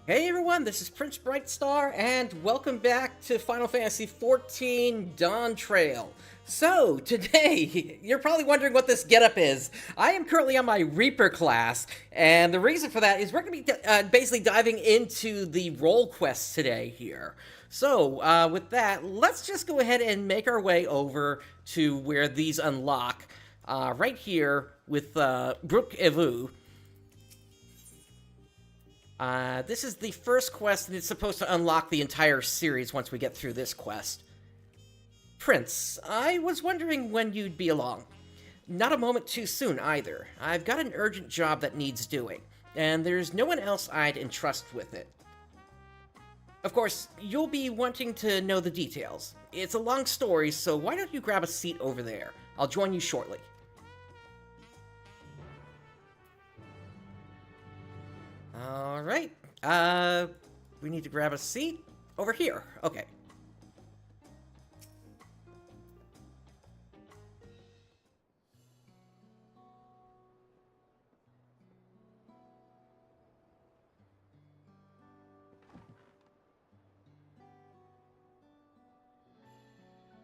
Hey everyone, this is PrinceBrightstar, and welcome back to Final Fantasy XIV Dawntrail. So, today, you're probably wondering what this getup is. I am currently on my Reaper class, and the reason for that is we're going to be basically diving into the role quests today here. So, with that, let's just go ahead and make our way over to where these unlock, right here with Brook Evu. This is the first quest, and it's supposed to unlock the entire series once we get through this quest. Prince, I was wondering when you'd be along. Not a moment too soon, either. I've got an urgent job that needs doing, and there's no one else I'd entrust with it. Of course, you'll be wanting to know the details. It's a long story, so why don't you grab a seat over there? I'll join you shortly. Alright, we need to grab a seat over here. Okay.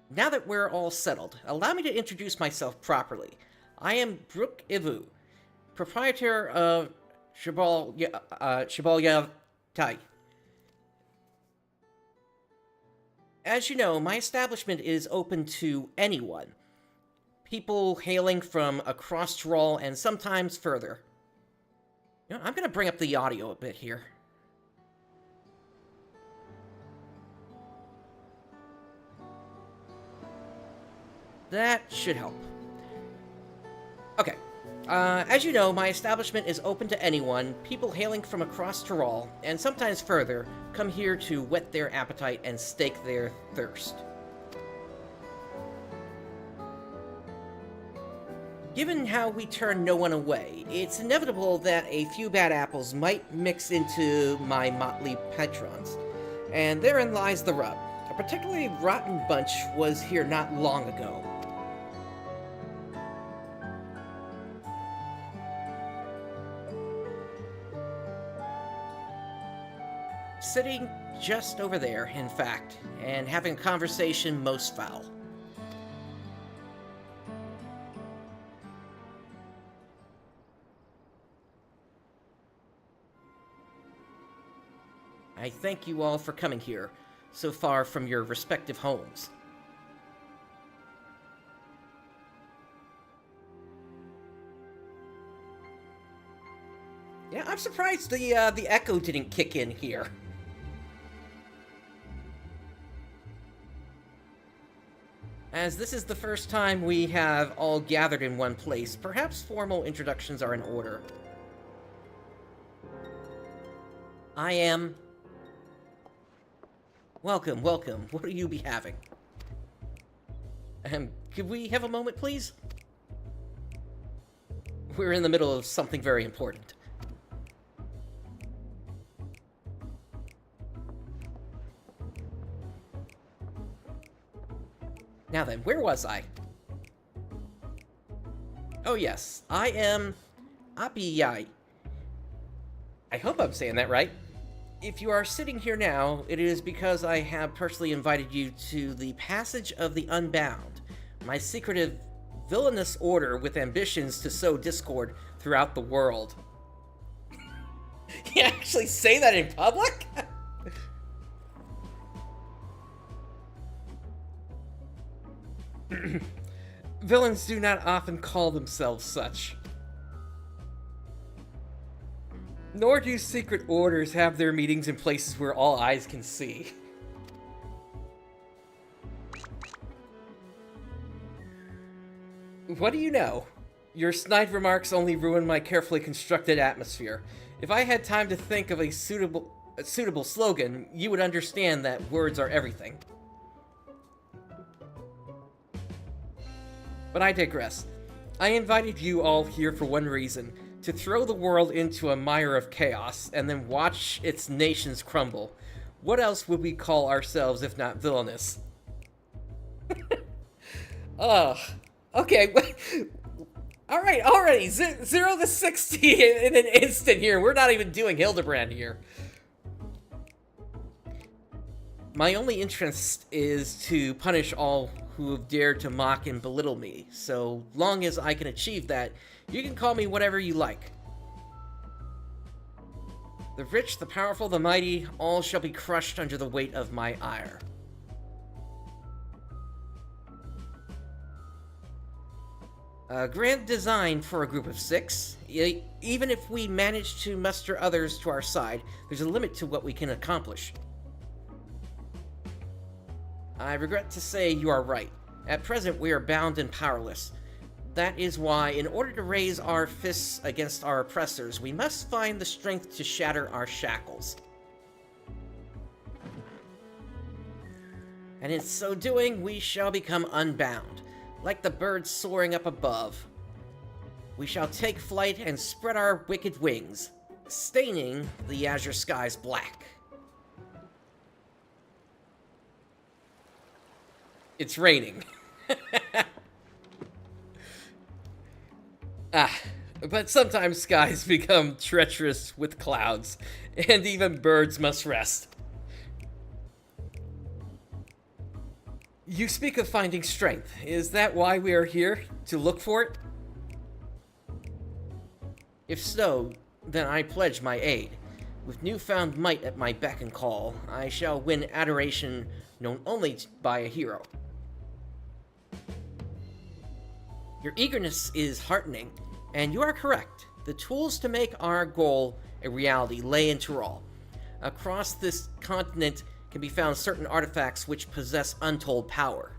Now that we're all settled, allow me to introduce myself properly. I am Brook Evu, proprietor of Shibalya Tai. As you know, my establishment is open to anyone. People hailing from across Tyrol and sometimes further. You know, I'm going to bring up the audio a bit here. That should help. Okay. As you know, my establishment is open to anyone. People hailing from across Tyrol, and sometimes further, come here to whet their appetite and stake their thirst. Given how we turn no one away, it's inevitable that a few bad apples might mix into my motley patrons. And therein lies the rub. A particularly rotten bunch was here not long ago. Sitting just over there, in fact, and having a conversation most foul. I thank you all for coming here, so far from your respective homes. Yeah, I'm surprised the echo didn't kick in here. As this is the first time we have all gathered in one place, perhaps formal introductions are in order. I am... Welcome, welcome. What will you be having? Could we have a moment, please? We're in the middle of something very important. Now then, where was I? Oh yes, I am Apiyai. I hope I'm saying that right. If you are sitting here now, it is because I have personally invited you to the Passage of the Unbound, my secretive, villainous order with ambitions to sow discord throughout the world. You actually say that in public? Villains do not often call themselves such. Nor do secret orders have their meetings in places where all eyes can see. What do you know? Your snide remarks only ruin my carefully constructed atmosphere. If I had time to think of a suitable slogan, you would understand that words are everything. But I digress. I invited you all here for one reason, to throw the world into a mire of chaos, and then watch its nations crumble. What else would we call ourselves if not villainous? Ugh. Okay, alright, already! 0 to 60 in an instant here. We're not even doing Hildebrand here. My only interest is to punish all who have dared to mock and belittle me. So long as I can achieve that, you can call me whatever you like. The rich, the powerful, the mighty, all shall be crushed under the weight of my ire. A grand design for a group of 6. Even if we manage to muster others to our side, there's a limit to what we can accomplish. I regret to say you are right. At present, we are bound and powerless. That is why, in order to raise our fists against our oppressors, we must find the strength to shatter our shackles. And in so doing, we shall become unbound, like the birds soaring up above. We shall take flight and spread our wicked wings, staining the azure skies black. It's raining. But sometimes skies become treacherous with clouds, and even birds must rest. You speak of finding strength. Is that why we are here? To look for it? If so, then I pledge my aid. With newfound might at my beck and call, I shall win adoration known only by a hero. Your eagerness is heartening, and you are correct. The tools to make our goal a reality lay in Tyrol. Across this continent can be found certain artifacts which possess untold power.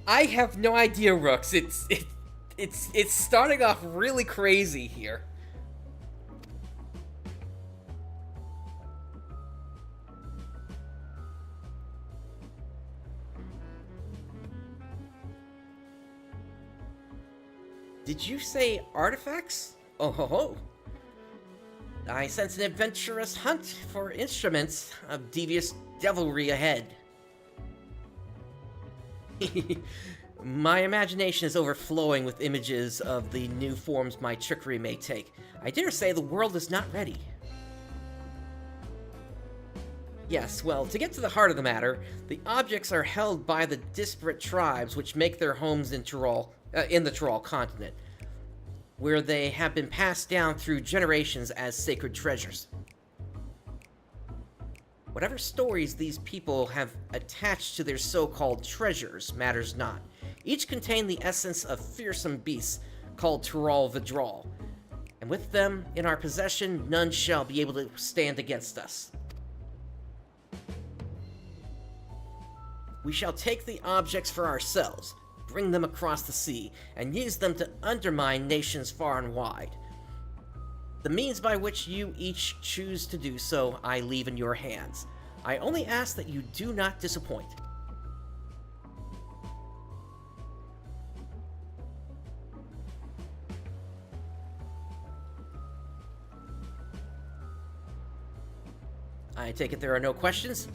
I have no idea, Rooks. It's starting off really crazy here. Did you say artifacts? Oh ho ho. I sense an adventurous hunt for instruments of devious devilry ahead. My imagination is overflowing with images of the new forms my trickery may take. I dare say the world is not ready. Yes, well, to get to the heart of the matter, the objects are held by the disparate tribes which make their homes in the Tyrol continent, where they have been passed down through generations as sacred treasures. Whatever stories these people have attached to their so-called treasures matters not. Each contain the essence of fearsome beasts called Tyrol Vidral, and with them in our possession, none shall be able to stand against us. We shall take the objects for ourselves, bring them across the sea, and use them to undermine nations far and wide. The means by which you each choose to do so, I leave in your hands. I only ask that you do not disappoint. I take it there are no questions?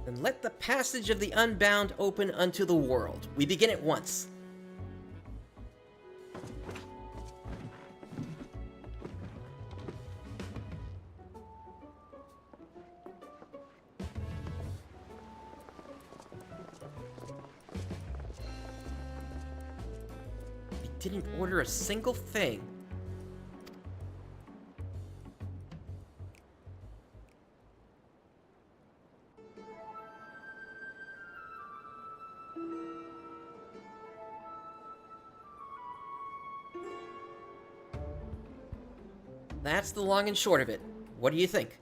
Then let the passage of the unbound open unto the world. We begin at once. We didn't order a single thing. That's the long and short of it. What do you think?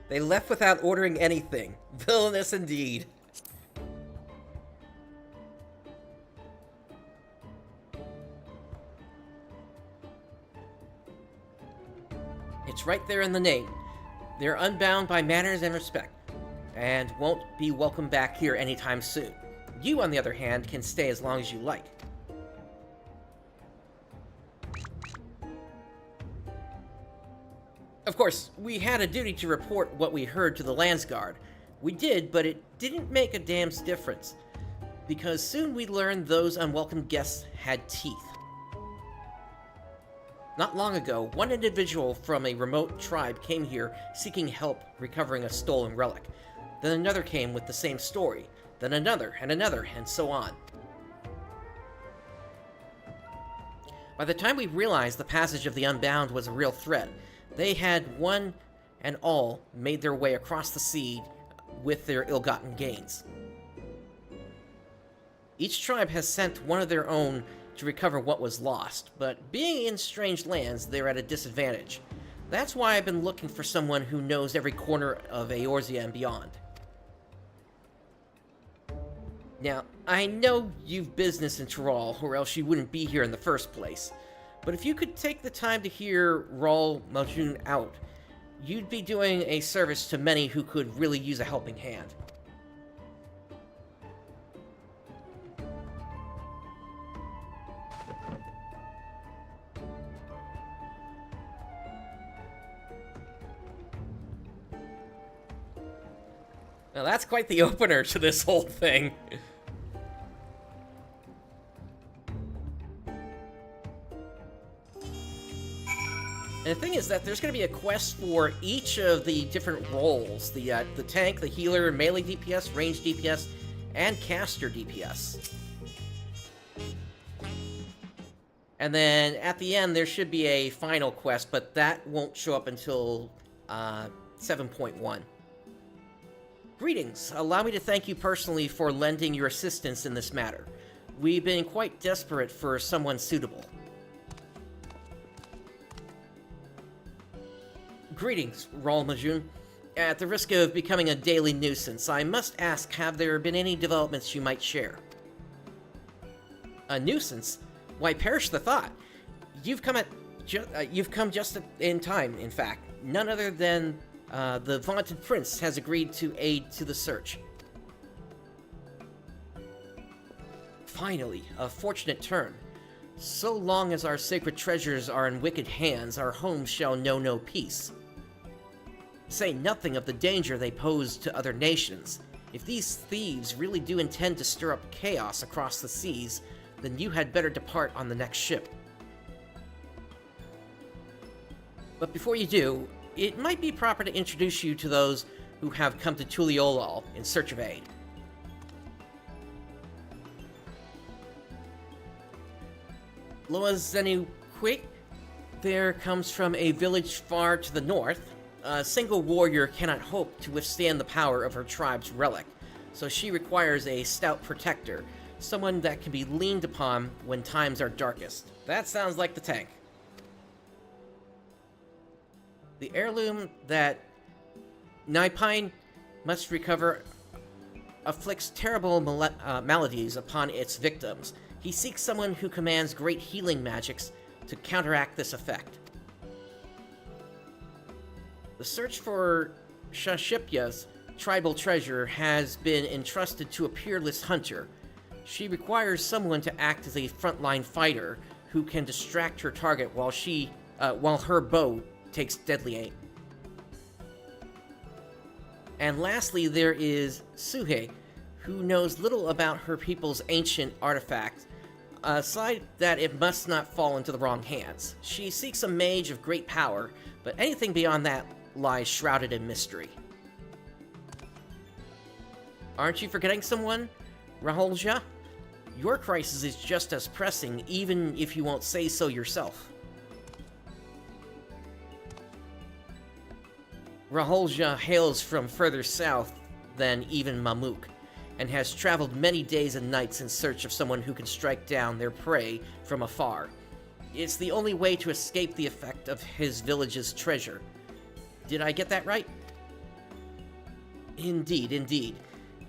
They left without ordering anything. Villainous indeed. It's right there in the name. They're unbound by manners and respect, and won't be welcome back here anytime soon. You, on the other hand, can stay as long as you like. Of course, we had a duty to report what we heard to the Landsguard. We did, but it didn't make a damn's difference. because soon we learned those unwelcome guests had teeth. Not long ago, one individual from a remote tribe came here seeking help recovering a stolen relic. Then another came with the same story, then another, and so on. By the time we realized the passage of the Unbound was a real threat, they had one and all made their way across the sea with their ill-gotten gains. Each tribe has sent one of their own to recover what was lost, but being in strange lands, they're at a disadvantage. That's why I've been looking for someone who knows every corner of Eorzea and beyond. Now, I know you've business in Tyrol, or else you wouldn't be here in the first place. But if you could take the time to hear Raul Majun out, you'd be doing a service to many who could really use a helping hand. Now that's quite the opener to this whole thing. And the thing is that there's going to be a quest for each of the different roles. The tank, the healer, melee DPS, range DPS, and caster DPS. And then at the end there should be a final quest, but that won't show up until 7.1. Greetings. Allow me to thank you personally for lending your assistance in this matter. We've been quite desperate for someone suitable. Greetings, Raul Majun. At the risk of becoming a daily nuisance, I must ask, have there been any developments you might share? A nuisance? Why, perish the thought. You've come just in time, in fact. None other than the vaunted prince has agreed to aid to the search. Finally, a fortunate turn. So long as our sacred treasures are in wicked hands, our homes shall know no peace. Say nothing of the danger they pose to other nations. If these thieves really do intend to stir up chaos across the seas, then you had better depart on the next ship. But before you do, it might be proper to introduce you to those who have come to Tuliolal in search of aid. Loazenuquik there comes from a village far to the north. A single warrior cannot hope to withstand the power of her tribe's relic, so she requires a stout protector, someone that can be leaned upon when times are darkest. That sounds like the tank. The heirloom that Naipine must recover afflicts terrible maladies upon its victims. He seeks someone who commands great healing magics to counteract this effect. The search for Shashipya's tribal treasure has been entrusted to a peerless hunter. She requires someone to act as a frontline fighter who can distract her target while her bow takes deadly aim. And lastly, there is Suhe, who knows little about her people's ancient artifacts, aside that it must not fall into the wrong hands. She seeks a mage of great power, but anything beyond that lies shrouded in mystery. Aren't you forgetting someone, Raholja? Your crisis is just as pressing, even if you won't say so yourself. Raholja hails from further south than even Mamuk, and has traveled many days and nights in search of someone who can strike down their prey from afar. It's the only way to escape the effect of his village's treasure. Did I get that right? Indeed, indeed.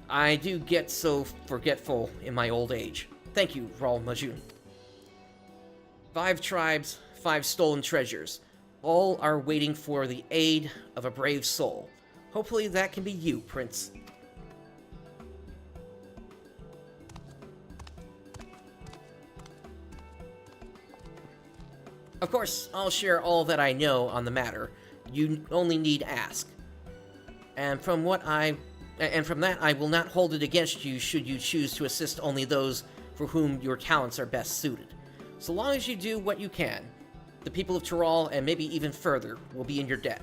I do get so forgetful in my old age. Thank you, Raul Majun. 5 tribes, 5 stolen treasures. All are waiting for the aid of a brave soul. Hopefully that can be you, Prince. Of course, I'll share all that I know on the matter. You only need ask. And from what I And from that, I will not hold it against you should you choose to assist only those for whom your talents are best suited. So long as you do what you can, the people of Tyrol, and maybe even further, will be in your debt.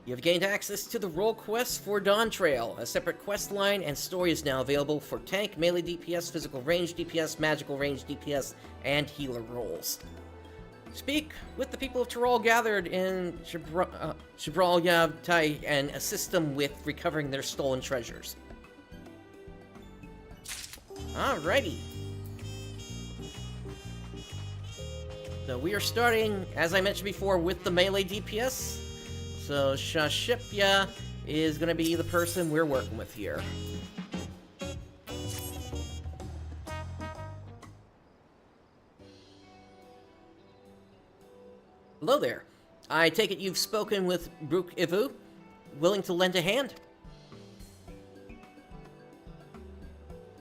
You have gained access to the role quest for Dawntrail. A separate quest line and story is now available for tank, melee DPS, physical range DPS, magical range DPS, and healer roles. Speak with the people of Tyrol gathered in Gibraltar and assist them with recovering their stolen treasures. Alrighty. So we are starting, as I mentioned before, with the melee DPS. So Shashipya is going to be the person we're working with here. Hello there. I take it you've spoken with Brook Ivu, willing to lend a hand?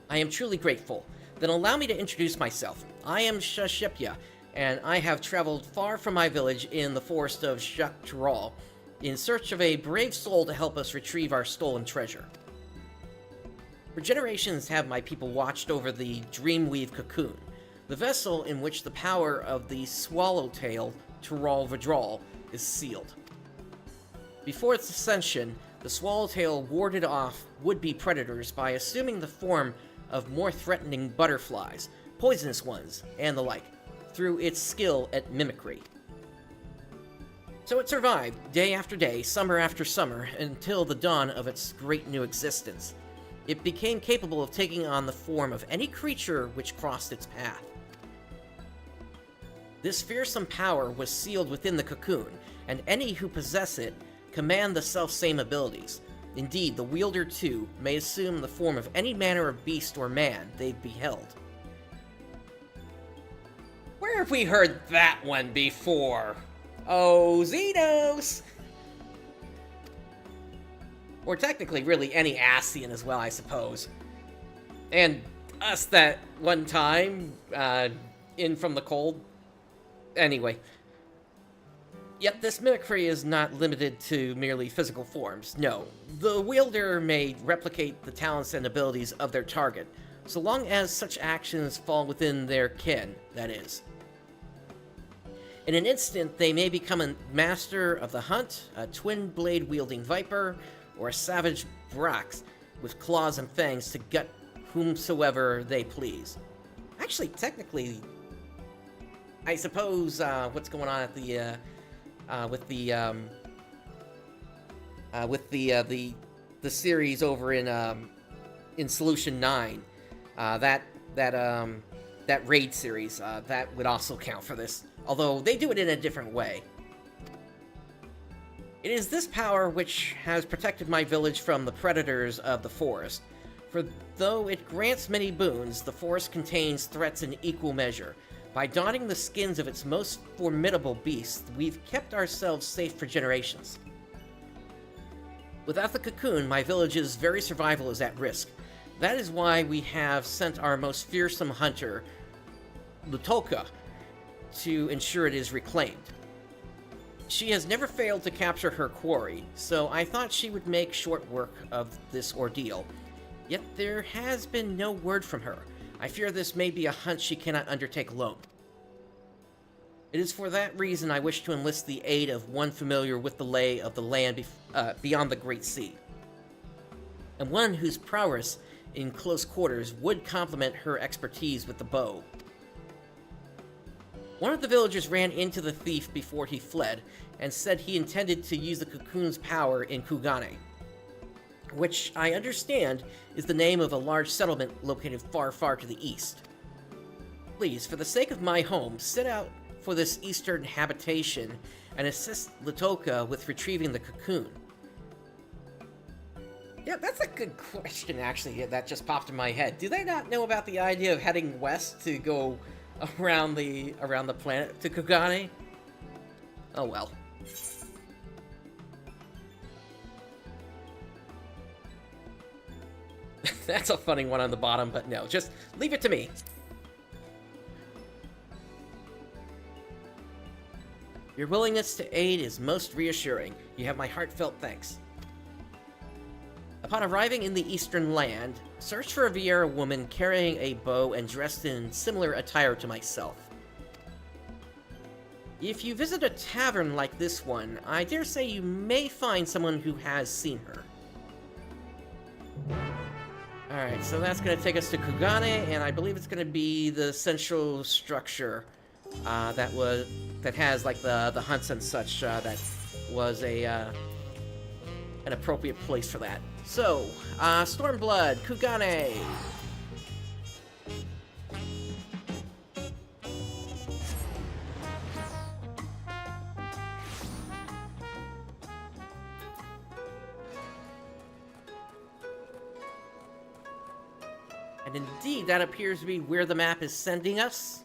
I am truly grateful. Then allow me to introduce myself. I am Shashipya, and I have traveled far from my village in the forest of Shaktaral in search of a brave soul to help us retrieve our stolen treasure. For generations have my people watched over the Dreamweave cocoon, the vessel in which the power of the Swallowtail Tyrol Vidral is sealed. Before its ascension, the Swallowtail warded off would-be predators by assuming the form of more threatening butterflies, poisonous ones, and the like, through its skill at mimicry. So it survived, day after day, summer after summer, until the dawn of its great new existence. It became capable of taking on the form of any creature which crossed its path. This fearsome power was sealed within the cocoon, and any who possess it command the self-same abilities. Indeed, the wielder, too, may assume the form of any manner of beast or man they've beheld. Where have we heard that one before? Oh, Xenos! Or technically, really, any Ascian as well, I suppose. And us that one time, in from the cold. Anyway. Yet this mimicry is not limited to merely physical forms. No, the wielder may replicate the talents and abilities of their target, so long as such actions fall within their ken, that is. In an instant, they may become a master of the hunt, a twin-blade-wielding viper, or a savage brax with claws and fangs to gut whomsoever they please. Actually, technically, I suppose what's going on at the the series over in Solution 9, that raid series, that would also count for this. Although they do it in a different way. It is this power which has protected my village from the predators of the forest. For though it grants many boons, the forest contains threats in equal measure. By donning the skins of its most formidable beasts, we've kept ourselves safe for generations. Without the cocoon, my village's very survival is at risk. That is why we have sent our most fearsome hunter, Lutoka, to ensure it is reclaimed. She has never failed to capture her quarry, so I thought she would make short work of this ordeal. Yet there has been no word from her. I fear this may be a hunt she cannot undertake alone. It is for that reason I wish to enlist the aid of one familiar with the lay of the land beyond the Great Sea, and one whose prowess in close quarters would complement her expertise with the bow. One of the villagers ran into the thief before he fled, and said he intended to use the cocoon's power in Kugane, which I understand is the name of a large settlement located far, far to the east. Please, for the sake of my home, set out for this eastern habitation and assist Lutoka with retrieving the cocoon. Yeah, that's a good question, actually, that just popped in my head. Do they not know about the idea of heading west to go around the planet to Kugane? Oh well. That's a funny one on the bottom, but no, just leave it to me. Your willingness to aid is most reassuring. You have my heartfelt thanks. Upon arriving in the Eastern Land, search for a Viera woman carrying a bow and dressed in similar attire to myself. If you visit a tavern like this one, I dare say you may find someone who has seen her. Alright, so that's going to take us to Kugane, and I believe it's going to be the central structure that has like the hunts and such. That was an appropriate place for that. So, Stormblood, Kugane. And indeed, that appears to be where the map is sending us.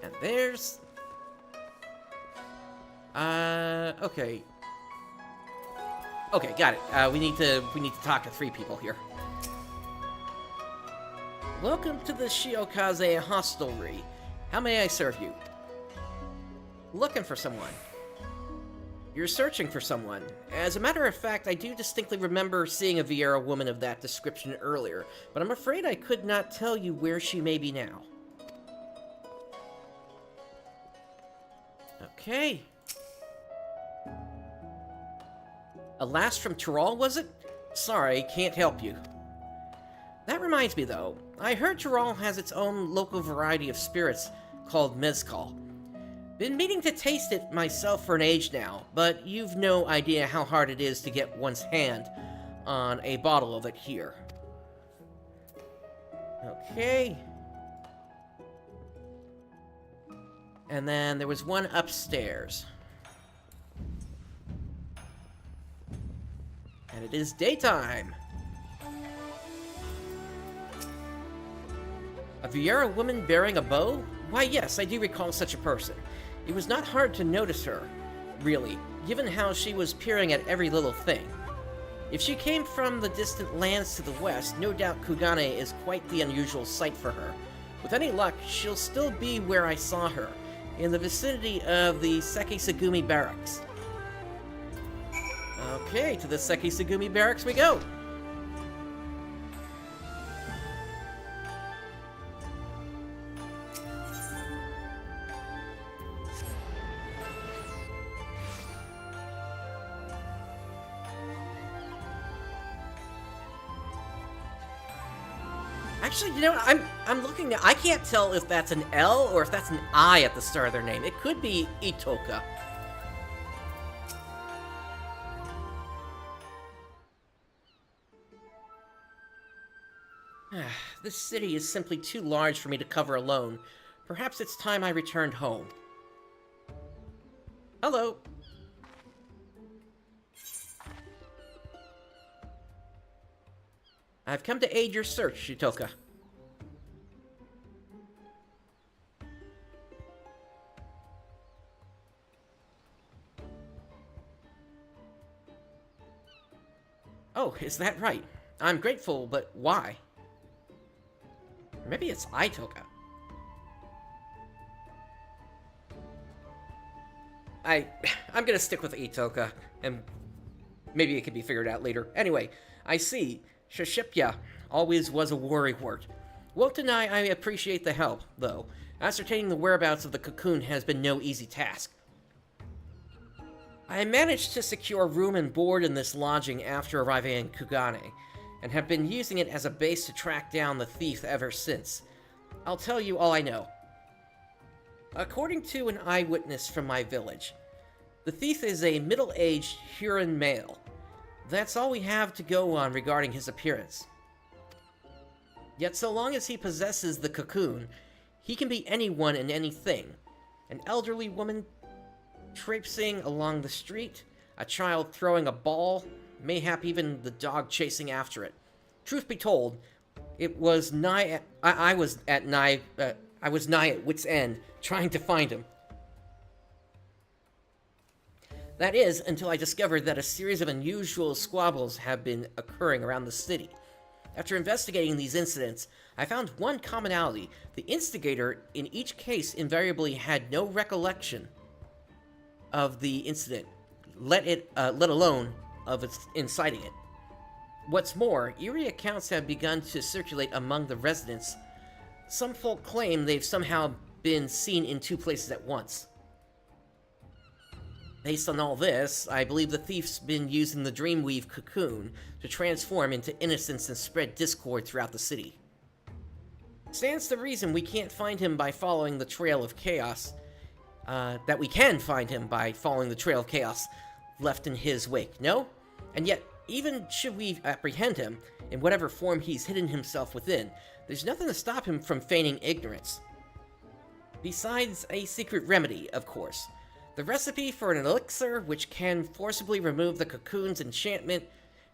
And there's... okay. Okay, got it. We need to talk to 3 people here. Welcome to the Shiokaze hostelry. How may I serve you? Looking for someone. You're searching for someone. As a matter of fact, I do distinctly remember seeing a Viera woman of that description earlier, but I'm afraid I could not tell you where she may be now. Okay. A last from Tyrol, was it? Sorry, can't help you. That reminds me, though. I heard Tyrol has its own local variety of spirits called mezcal. Been meaning to taste it myself for an age now, but you've no idea how hard it is to get one's hand on a bottle of it here. Okay. And then there was one upstairs. And it is daytime. A Viera woman bearing a bow? Why, yes, I do recall such a person. It was not hard to notice her, really, given how she was peering at every little thing. If she came from the distant lands to the west, no doubt Kugane is quite the unusual sight for her. With any luck, she'll still be where I saw her, in the vicinity of the Sekisagumi Barracks. Okay, to the Sekisagumi Barracks we go! Actually, you know what? I'm looking now. I can't tell if that's an L or if that's an I at the start of their name. It could be Itoka. This city is simply too large for me to cover alone. Perhaps it's time I returned home. Hello. I've come to aid your search, Shitoka. Oh, is that right? I'm grateful, but why? Maybe it's Itoka. I'm gonna stick with Itoka, and maybe it can be figured out later. Anyway, I see. Shishipya always was a worrywart. Won't deny I appreciate the help, though. Ascertaining the whereabouts of the cocoon has been no easy task. I managed to secure room and board in this lodging after arriving in Kugane, and have been using it as a base to track down the thief ever since. I'll tell you all I know. According to an eyewitness from my village, the thief is a middle-aged Huron male. That's all we have to go on regarding his appearance. Yet so long as he possesses the cocoon, he can be anyone and anything. An elderly woman traipsing along the street, a child throwing a ball, mayhap even the dog chasing after it. Truth be told, it was I was nigh at wit's end, trying to find him. That is, until I discovered that a series of unusual squabbles have been occurring around the city. After investigating these incidents, I found one commonality. The instigator in each case invariably had no recollection of the incident, let alone of its inciting it. What's more, eerie accounts have begun to circulate among the residents. Some folk claim they've somehow been seen in two places at once. Based on all this, I believe the thief's been using the Dreamweave cocoon to transform into innocence and spread discord throughout the city. Stands to reason we can't find him by following the trail of chaos, that we can find him by following the trail of chaos left in his wake, no? And yet, even should we apprehend him, in whatever form he's hidden himself within, there's nothing to stop him from feigning ignorance. Besides a secret remedy, of course. The recipe for an elixir which can forcibly remove the cocoon's enchantment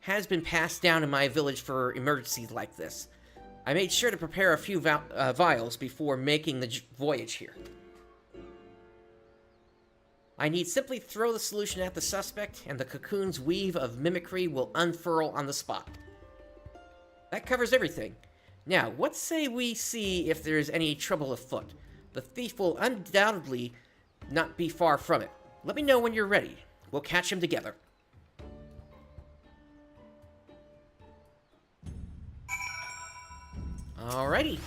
has been passed down in my village for emergencies like this. I made sure to prepare a few vials before making the voyage here. I need simply throw the solution at the suspect, and the cocoon's weave of mimicry will unfurl on the spot. That covers everything. Now, what say we see if there's any trouble afoot? The thief will undoubtedly not be far from it. Let me know when you're ready. We'll catch him together. Alrighty.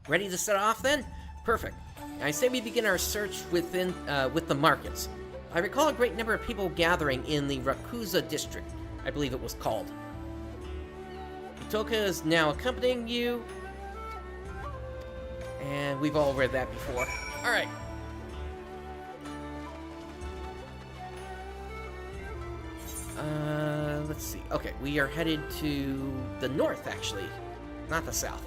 Ready to set off then? Perfect. I say we begin our search with the markets. I recall a great number of people gathering in the Rakuza district, I believe it was called. Itoka is now accompanying you. And we've all read that before. Alright. Let's see. Okay, we are headed to the north, actually. Not the south.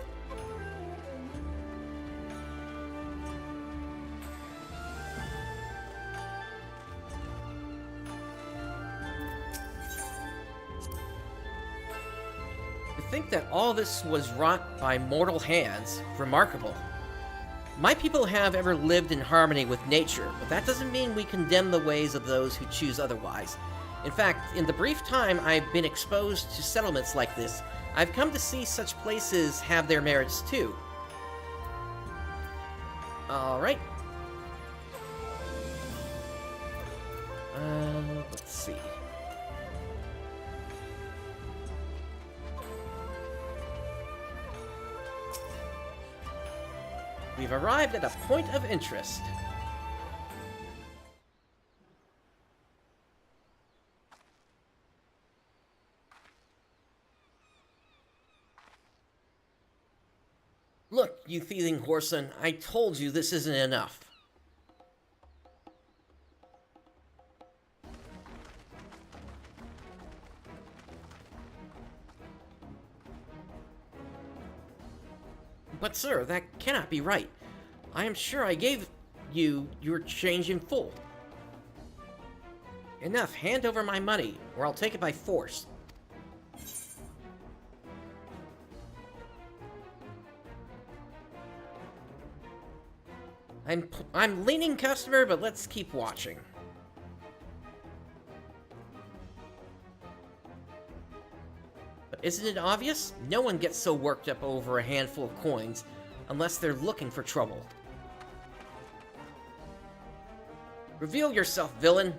To think that all this was wrought by mortal hands, remarkable. My people have ever lived in harmony with nature, but that doesn't mean we condemn the ways of those who choose otherwise. In fact, in the brief time I've been exposed to settlements like this, I've come to see such places have their merits too. Alright. Let's see. We've arrived at a point of interest. Look, you thieving whoreson, I told you this isn't enough. But sir, that cannot be right. I am sure I gave you your change in full. Enough, hand over my money, or I'll take it by force. I'm leaning customer, but let's keep watching. But isn't it obvious? No one gets so worked up over a handful of coins unless they're looking for trouble. Reveal yourself, villain!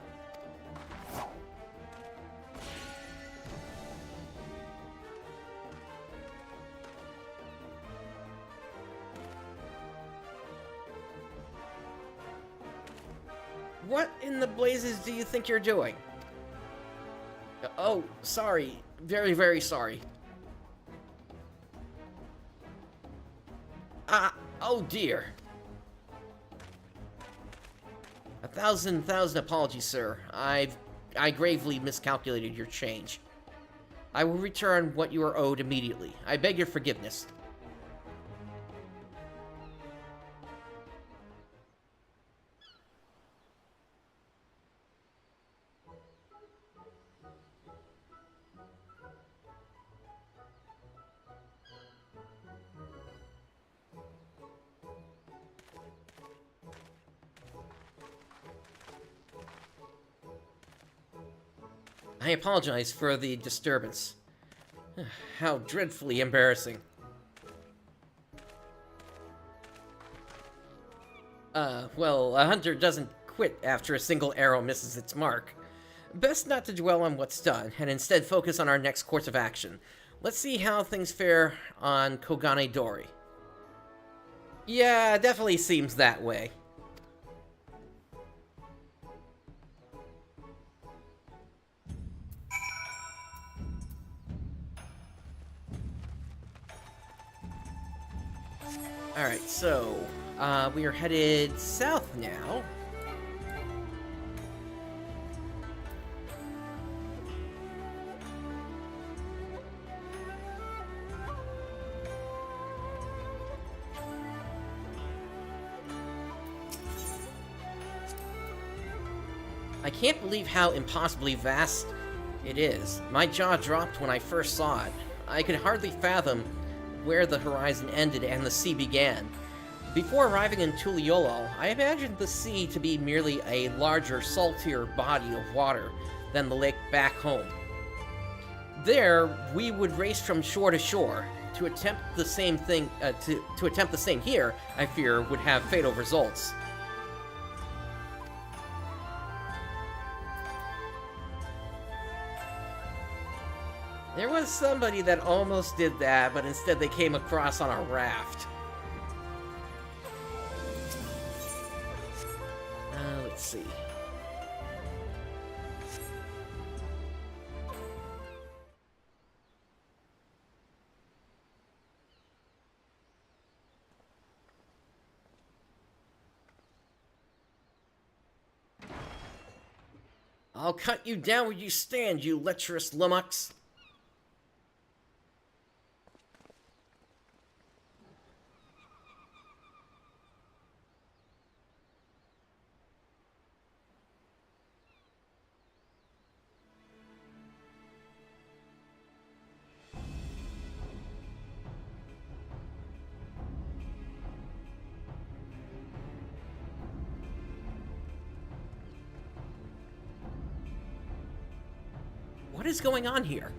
What in the blazes do you think you're doing? Oh, sorry. Very, very sorry. Oh dear. A thousand apologies, sir. I gravely miscalculated your change. I will return what you are owed immediately. I beg your forgiveness. I apologize for the disturbance. How dreadfully embarrassing. Well, a hunter doesn't quit after a single arrow misses its mark. Best not to dwell on what's done, and instead focus on our next course of action. Let's see how things fare on Kogane Dori. Yeah, definitely seems that way. Alright, so, we are headed south now. I can't believe how impossibly vast it is. My jaw dropped when I first saw it. I could hardly fathom where the horizon ended and the sea began. Before arriving in Tuliolol, I imagined the sea to be merely a larger, saltier body of water than the lake back home. There, we would race from shore to shore. To attempt the same thing, to attempt the same here, I fear, would have fatal results. There was somebody that almost did that, but instead they came across on a raft. Let's see. I'll cut you down where you stand, you lecherous lummox. What is going on here?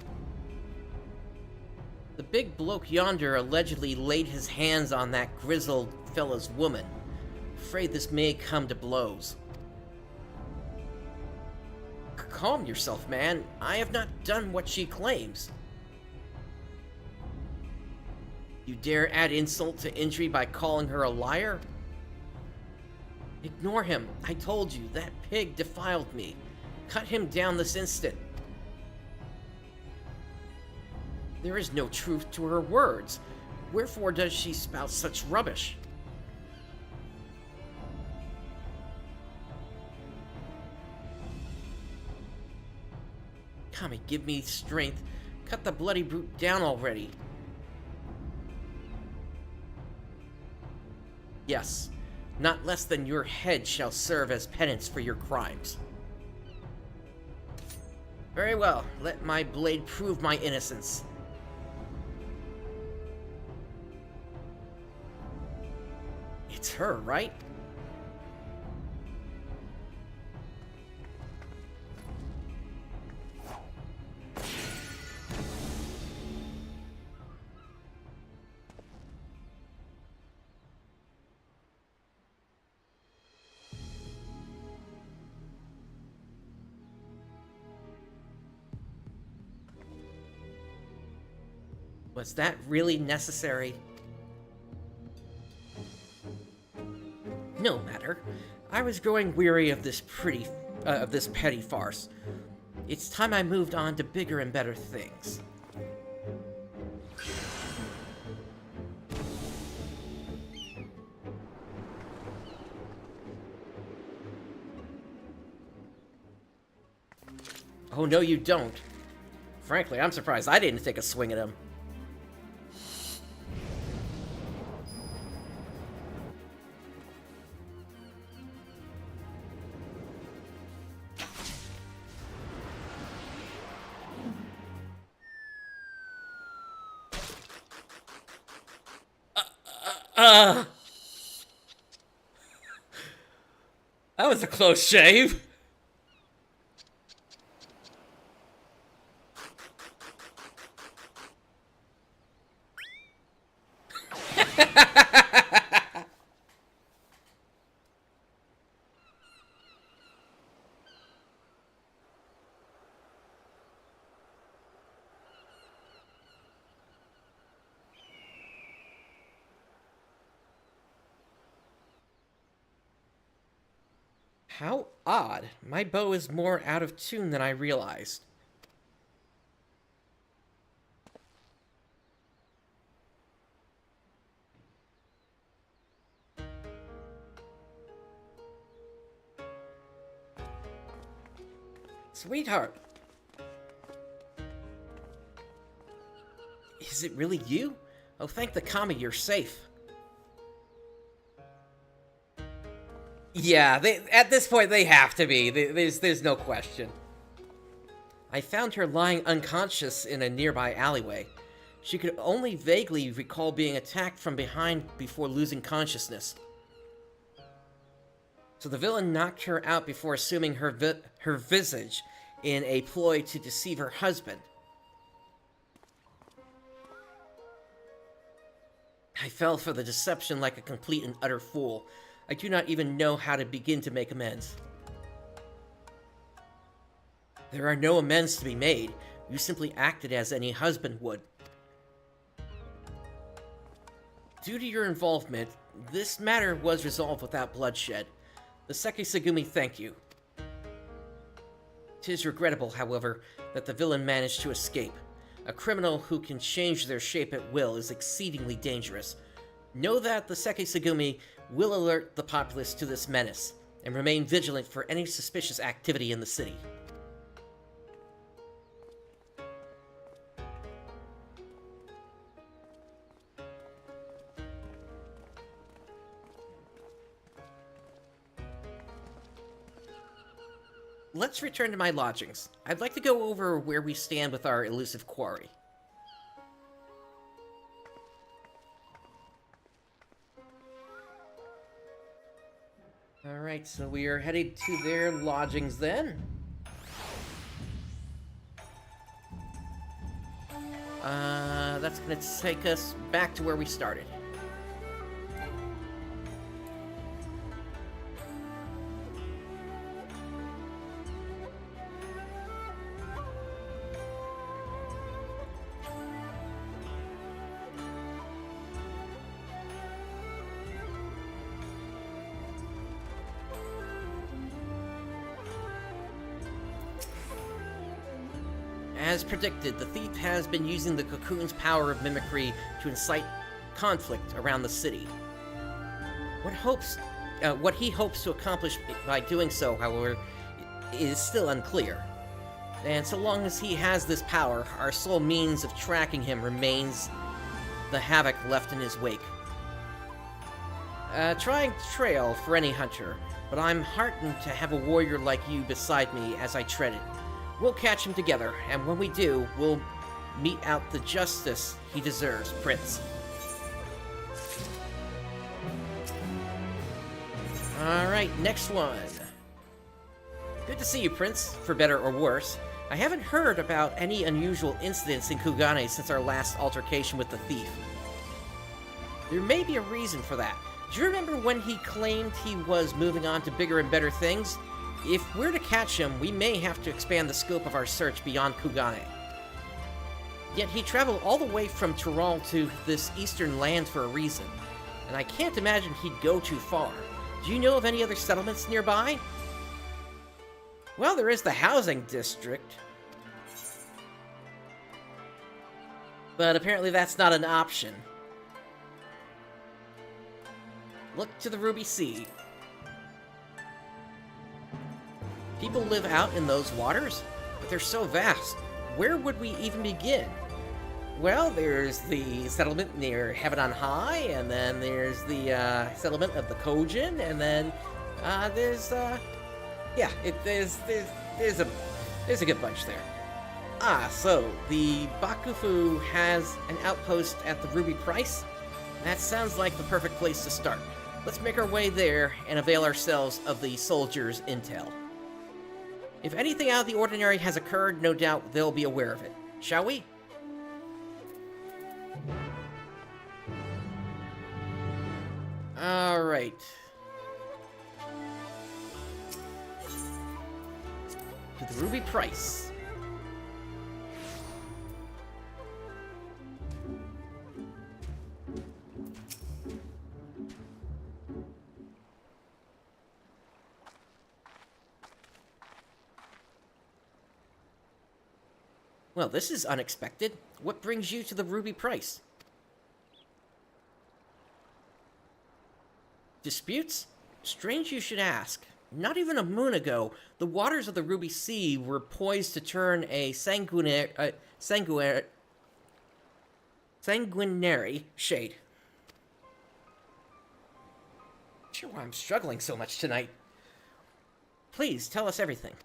The big bloke yonder allegedly laid his hands on that grizzled fella's woman. Afraid this may come to blows. Calm yourself, man. I have not done what she claims. You dare add insult to injury by calling her a liar? Ignore him. I told you, that pig defiled me. Cut him down this instant. There is no truth to her words. Wherefore does she spout such rubbish? Kami, give me strength. Cut the bloody brute down already. Yes, not less than your head shall serve as penance for your crimes. Very well, let my blade prove my innocence. It's her, right? Was that really necessary? No matter. I was growing weary of this petty farce. It's time I moved on to bigger and better things. Oh, no, you don't. Frankly, I'm surprised I didn't take a swing at him. That was a close shave. How odd. My bow is more out of tune than I realized. Sweetheart. Is it really you? Oh, thank the kami you're safe. Yeah, at this point they have to be. There's no question. I found her lying unconscious in a nearby alleyway. She could only vaguely recall being attacked from behind before losing consciousness. So the villain knocked her out before assuming her visage in a ploy to deceive her husband. I fell for the deception like a complete and utter fool. I do not even know how to begin to make amends. There are no amends to be made. You simply acted as any husband would. Due to your involvement, this matter was resolved without bloodshed. The Sekisagumi thank you. 'Tis regrettable, however, that the villain managed to escape. A criminal who can change their shape at will is exceedingly dangerous. Know that the Sekisagumi will alert the populace to this menace, and remain vigilant for any suspicious activity in the city. Let's return to my lodgings. I'd like to go over where we stand with our elusive quarry. Alright, so we are headed to their lodgings then. That's gonna take us back to where we started. As predicted, the thief has been using the cocoon's power of mimicry to incite conflict around the city. What he hopes to accomplish by doing so, however, is still unclear. And so long as he has this power, our sole means of tracking him remains the havoc left in his wake. Trying to trail for any hunter, but I'm heartened to have a warrior like you beside me as I tread it. We'll catch him together, and when we do, we'll mete out the justice he deserves, Prince. Alright, next one. Good to see you, Prince, for better or worse. I haven't heard about any unusual incidents in Kugane since our last altercation with the thief. There may be a reason for that. Do you remember when he claimed he was moving on to bigger and better things? If we're to catch him, we may have to expand the scope of our search beyond Kugane. Yet he traveled all the way from Tyrol to this eastern land for a reason, and I can't imagine he'd go too far. Do you know of any other settlements nearby? Well, there is the housing district. But apparently that's not an option. Look to the Ruby Sea. People live out in those waters, but they're so vast. Where would we even begin? Well, there's the settlement near Heaven on High, and then there's the settlement of the Kojin, and then there's a good bunch there. So the Bakufu has an outpost at the Ruby Price. That sounds like the perfect place to start. Let's make our way there and avail ourselves of the soldiers' intel. If anything out of the ordinary has occurred, no doubt they'll be aware of it. Shall we? Alright. To the Ruby Price. Well, this is unexpected. What brings you to the Ruby Price? Disputes? Strange you should ask. Not even a moon ago, the waters of the Ruby Sea were poised to turn a sanguinary shade. Sure why I'm struggling so much tonight. Please, tell us everything.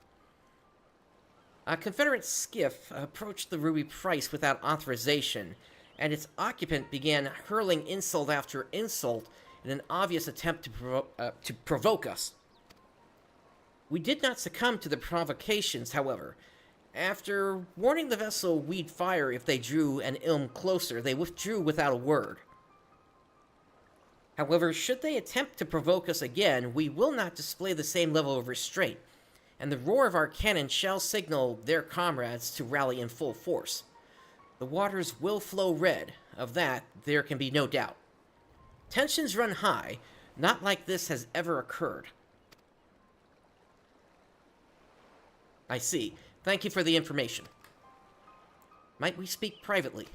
A Confederate skiff approached the Ruby Price without authorization, and its occupant began hurling insult after insult in an obvious attempt to provoke us. We did not succumb to the provocations, however. After warning the vessel we'd fire if they drew an ilm closer, they withdrew without a word. However, should they attempt to provoke us again, we will not display the same level of restraint, and the roar of our cannon shall signal their comrades to rally in full force. The waters will flow red, of that there can be no doubt. Tensions run high, not like this has ever occurred. I see. Thank you for the information. Might we speak privately?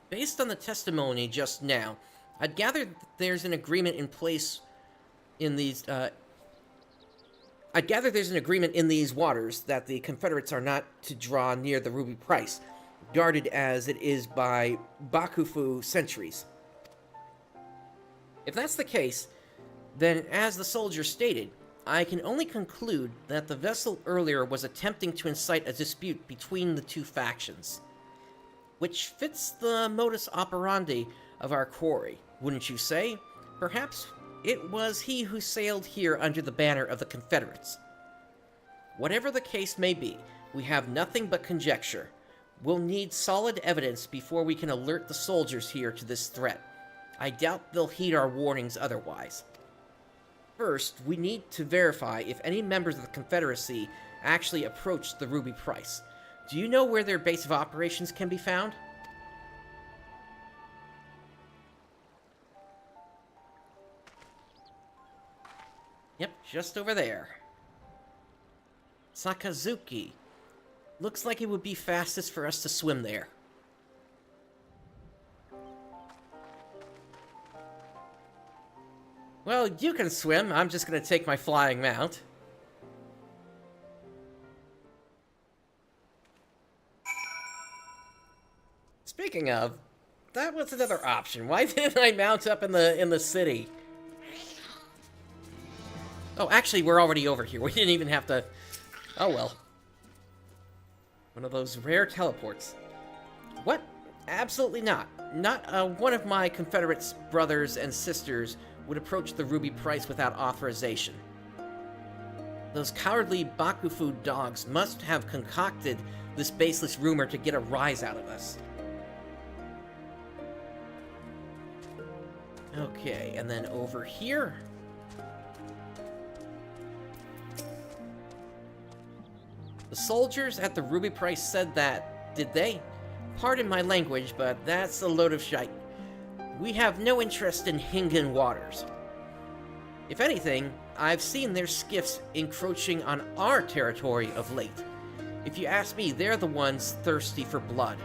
Based on the testimony just now, I'd gather there's an agreement in place in these, waters that the Confederates are not to draw near the Ruby Price, guarded as it is by Bakufu sentries. If that's the case, then as the soldier stated, I can only conclude that the vessel earlier was attempting to incite a dispute between the two factions, which fits the modus operandi of our quarry, wouldn't you say? Perhaps it was he who sailed here under the banner of the Confederates. Whatever the case may be, we have nothing but conjecture. We'll need solid evidence before we can alert the soldiers here to this threat. I doubt they'll heed our warnings otherwise. First, we need to verify if any members of the Confederacy actually approached the Ruby Price. Do you know where their base of operations can be found? Yep, just over there. Sakazuki. Looks like it would be fastest for us to swim there. Well, you can swim. I'm just gonna take my flying mount. Speaking of, that was another option. Why didn't I mount up in the city? Oh, actually, we're already over here. We didn't even have to... Oh, well. One of those rare teleports. What? Absolutely not. Not one of my Confederates' brothers and sisters would approach the Ruby Price without authorization. Those cowardly Bakufu dogs must have concocted this baseless rumor to get a rise out of us. Okay, and then over here... The soldiers at the Ruby Price said that, did they? Pardon my language, but that's a load of shite. We have no interest in Hingan waters. If anything, I've seen their skiffs encroaching on our territory of late. If you ask me, they're the ones thirsty for blood.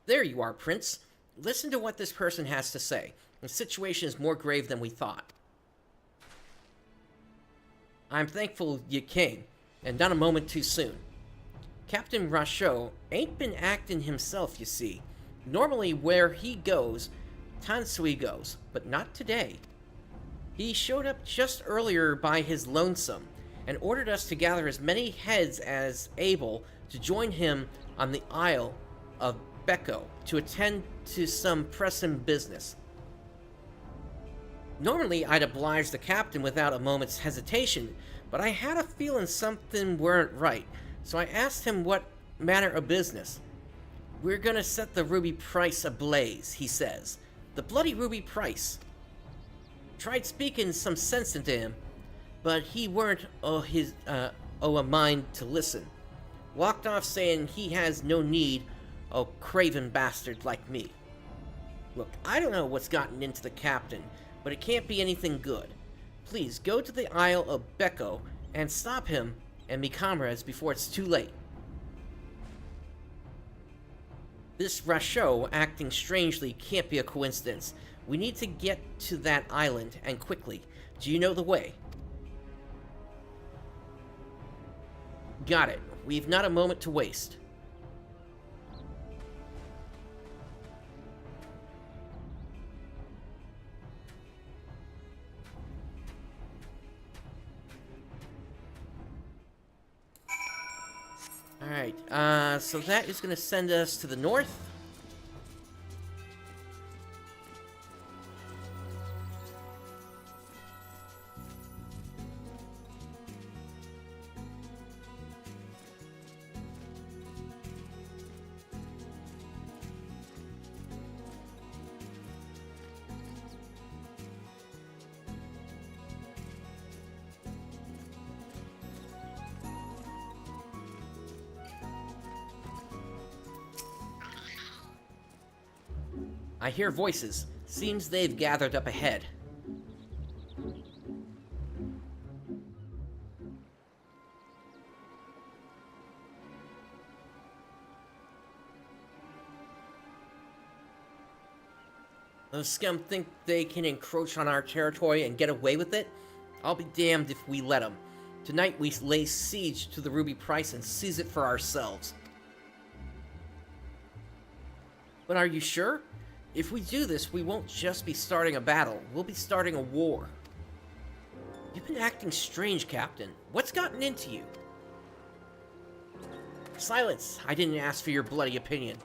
There you are, Prince. Listen to what this person has to say. The situation is more grave than we thought. I'm thankful you came, and not a moment too soon. Captain Rachot ain't been acting himself, you see. Normally, where he goes, Tansui goes, but not today. He showed up just earlier by his lonesome, and ordered us to gather as many heads as able to join him on the Isle of Becco to attend to some pressing business. Normally, I'd oblige the captain without a moment's hesitation, but I had a feeling something weren't right, so I asked him what matter of business. "We're gonna set the ruby price ablaze," he says. "The bloody ruby price." Tried speaking some sense into him, but he weren't a mind to listen. Walked off saying he has no need o' craven bastard like me. Look, I don't know what's gotten into the captain, but it can't be anything good. Please go to the Isle of Becco and stop him and me comrades before it's too late. This Rasho acting strangely can't be a coincidence. We need to get to that island, and quickly. Do you know the way? Got it. We've not a moment to waste. Alright, so that is going to send us to the north. I hear voices. Seems they've gathered up ahead. Those scum think they can encroach on our territory and get away with it? I'll be damned if we let them. Tonight we lay siege to the ruby price and seize it for ourselves. But are you sure? If we do this, we won't just be starting a battle. We'll be starting a war. You've been acting strange, Captain. What's gotten into you? Silence! I didn't ask for your bloody opinion.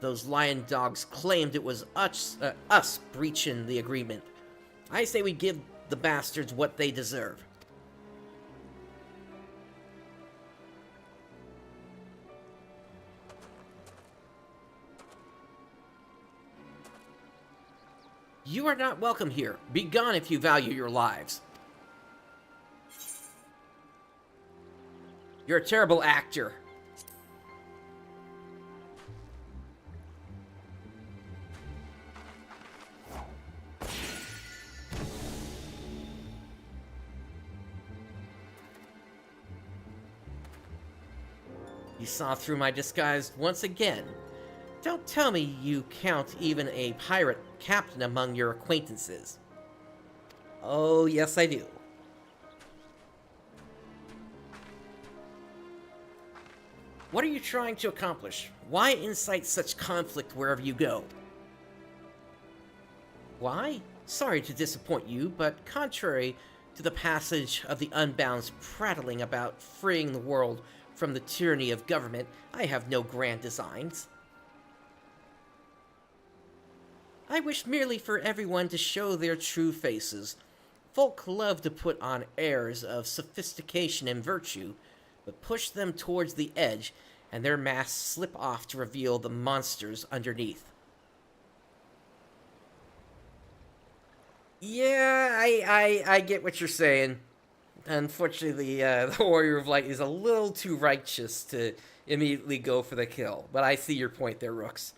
Those lion dogs claimed it was us breaching the agreement. I say we give the bastards what they deserve. You are not welcome here. Be gone if you value your lives. You're a terrible actor. You saw through my disguise once again. Don't tell me you count even a pirate captain among your acquaintances. Oh, yes I do. What are you trying to accomplish? Why incite such conflict wherever you go? Why? Sorry to disappoint you, but contrary to the passage of the Unbound's prattling about freeing the world from the tyranny of government, I have no grand designs. I wish merely for everyone to show their true faces. Folk love to put on airs of sophistication and virtue, but push them towards the edge, and their masks slip off to reveal the monsters underneath. Yeah, I get what you're saying. Unfortunately, the Warrior of Light is a little too righteous to immediately go for the kill, but I see your point there, Rooks.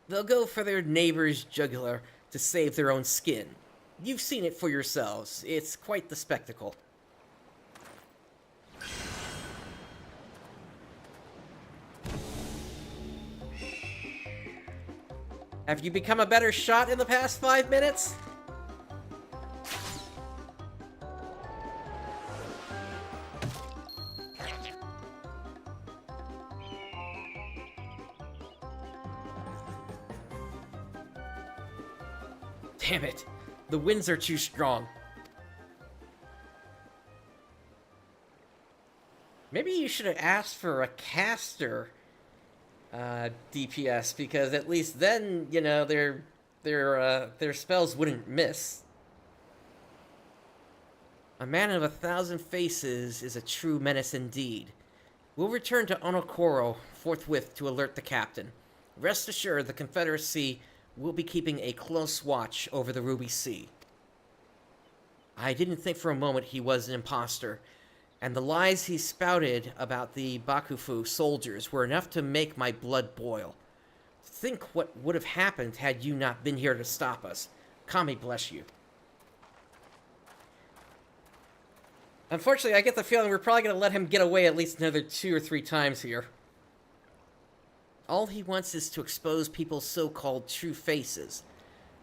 They'll go for their neighbor's jugular to save their own skin. You've seen it for yourselves. It's quite the spectacle. Have you become a better shot in the past 5 minutes? Damn it. The winds are too strong. Maybe you should have asked for a caster DPS, because at least then, you know, their spells wouldn't miss. A man of 1,000 faces is a true menace indeed. We'll return to Onokoro forthwith to alert the captain. Rest assured, the Confederacy will be keeping a close watch over the Ruby Sea. I didn't think for a moment he was an imposter, and the lies he spouted about the Bakufu soldiers were enough to make my blood boil. Think what would have happened had you not been here to stop us. Kami bless you. Unfortunately, I get the feeling we're probably going to let him get away at least another 2 or 3 times here. All he wants is to expose people's so-called true faces.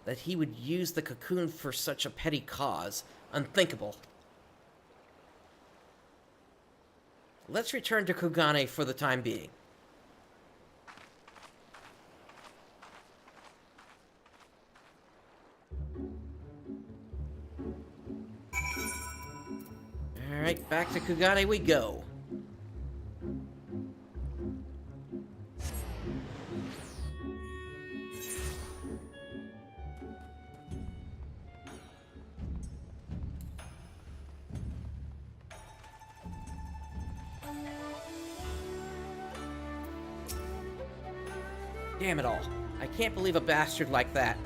That he would use the cocoon for such a petty cause. Unthinkable. Let's return to Kugane for the time being. Alright, back to Kugane we go. Damn it all. I can't believe a bastard like that.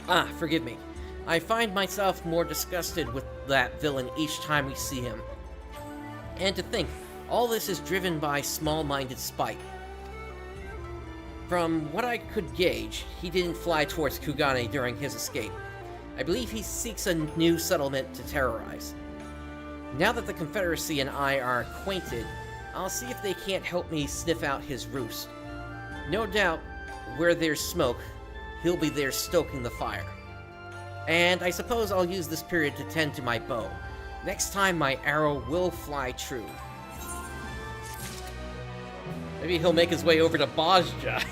Ah, forgive me. I find myself more disgusted with that villain each time we see him. And to think, all this is driven by small-minded spite. From what I could gauge, he didn't fly towards Kugane during his escape. I believe he seeks a new settlement to terrorize. Now that the Confederacy and I are acquainted, I'll see if they can't help me sniff out his roost. No doubt, where there's smoke, he'll be there stoking the fire. And I suppose I'll use this period to tend to my bow. Next time my arrow will fly true. Maybe he'll make his way over to Bozja.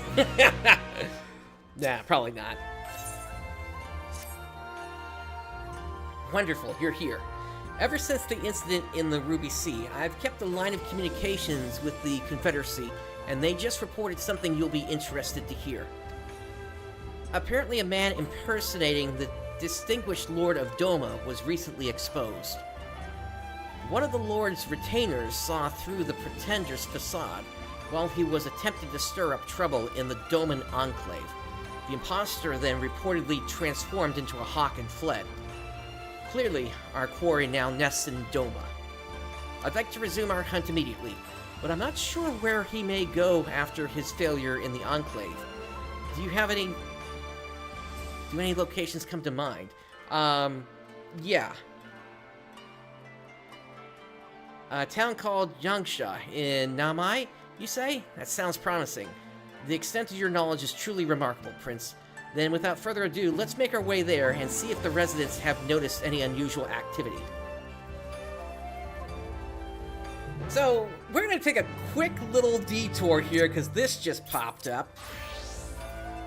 Nah, probably not. Wonderful, you're here. Ever since the incident in the Ruby Sea, I've kept a line of communications with the Confederacy, and they just reported something you'll be interested to hear. Apparently a man impersonating the distinguished Lord of Doma was recently exposed. One of the Lord's retainers saw through the pretender's facade while he was attempting to stir up trouble in the Doman Enclave. The imposter then reportedly transformed into a hawk and fled. Clearly, our quarry now nests in Doma. I'd like to resume our hunt immediately, but I'm not sure where he may go after his failure in the Enclave. Do any locations come to mind? Yeah. A town called Yangsha in Namai, you say? That sounds promising. The extent of your knowledge is truly remarkable, Prince. Then, without further ado, let's make our way there and see if the residents have noticed any unusual activity. So, we're going to take a quick little detour here, because this just popped up.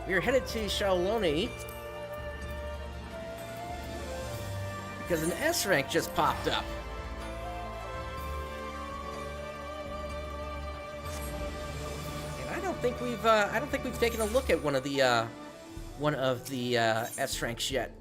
We're headed to Shaoloni, because an S rank just popped up. And I don't think we've taken a look at one of the S ranks yet.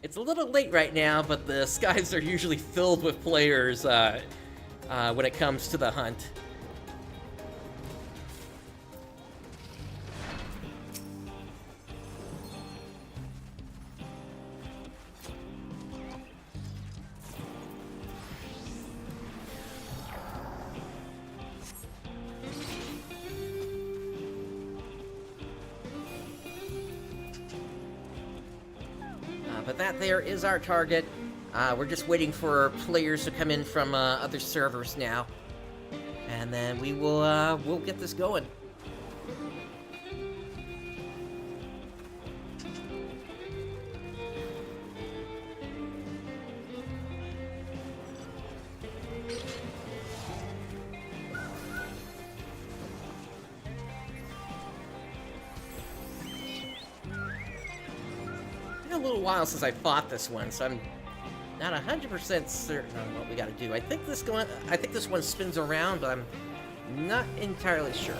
It's a little late right now, but the skies are usually filled with players when it comes to the hunt. But that there is our target. We're just waiting for players to come in from other servers now. And then we'll get this going. A little while since I fought this one, so I'm not 100% certain on what we got to do. I think this one spins around, but I'm not entirely sure.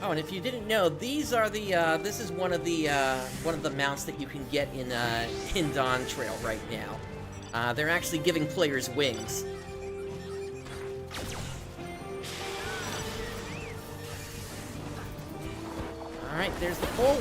Oh, and if you didn't know, these are the this is one of the mounts that you can get in Dawntrail right now. They're actually giving players wings. All right, there's the pull.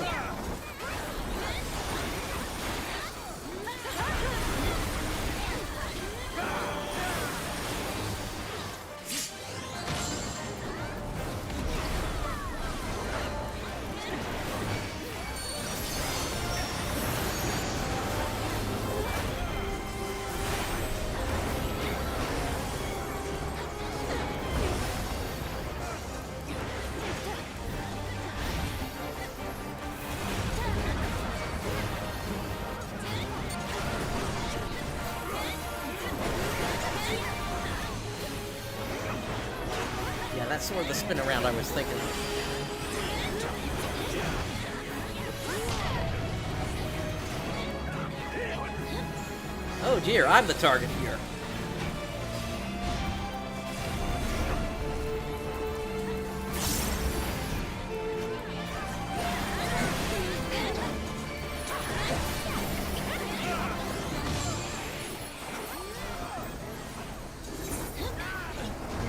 That's sort of the spin around I was thinking of. Oh dear, I'm the target here.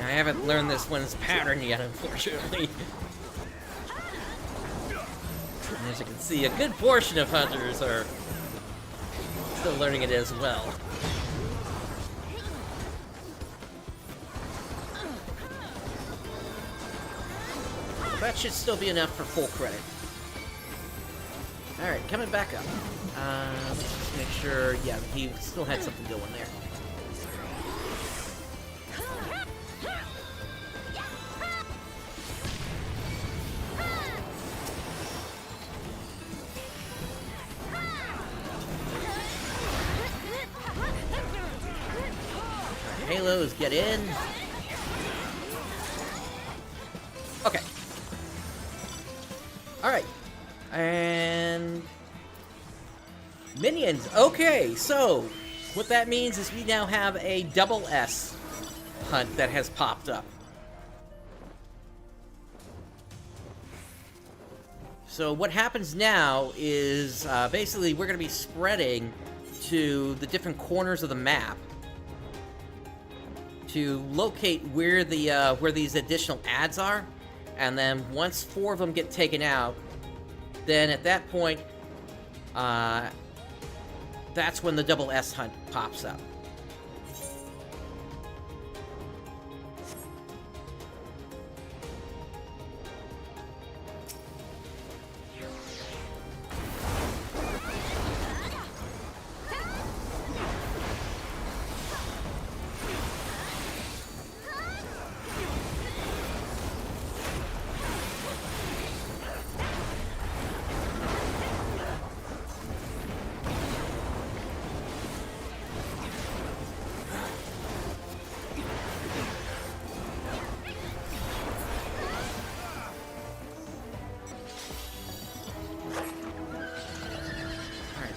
I haven't learned this one's pattern yet, unfortunately. And as you can see, a good portion of hunters are still learning it as well. That should still be enough for full credit. Alright, coming back up. Let's just make sure, yeah, he still had something going there. Halos, get in. Okay. Alright. And minions. Okay, so what that means is we now have a double S hunt that has popped up. So what happens now is basically we're going to be spreading to the different corners of the map to locate where the where these additional ads are, and then once 4 of them get taken out, then at that point, that's when the double S hunt pops up.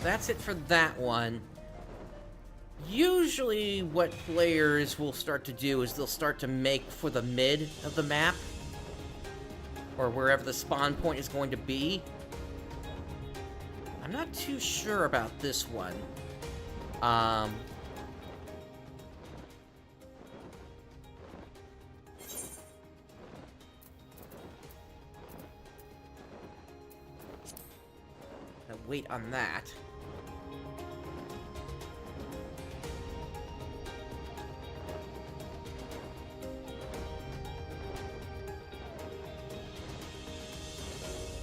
That's it for that one. Usually what players will start to do is they'll start to make for the mid of the map, or wherever the spawn point is going to be. I'm not too sure about this one. wait on that.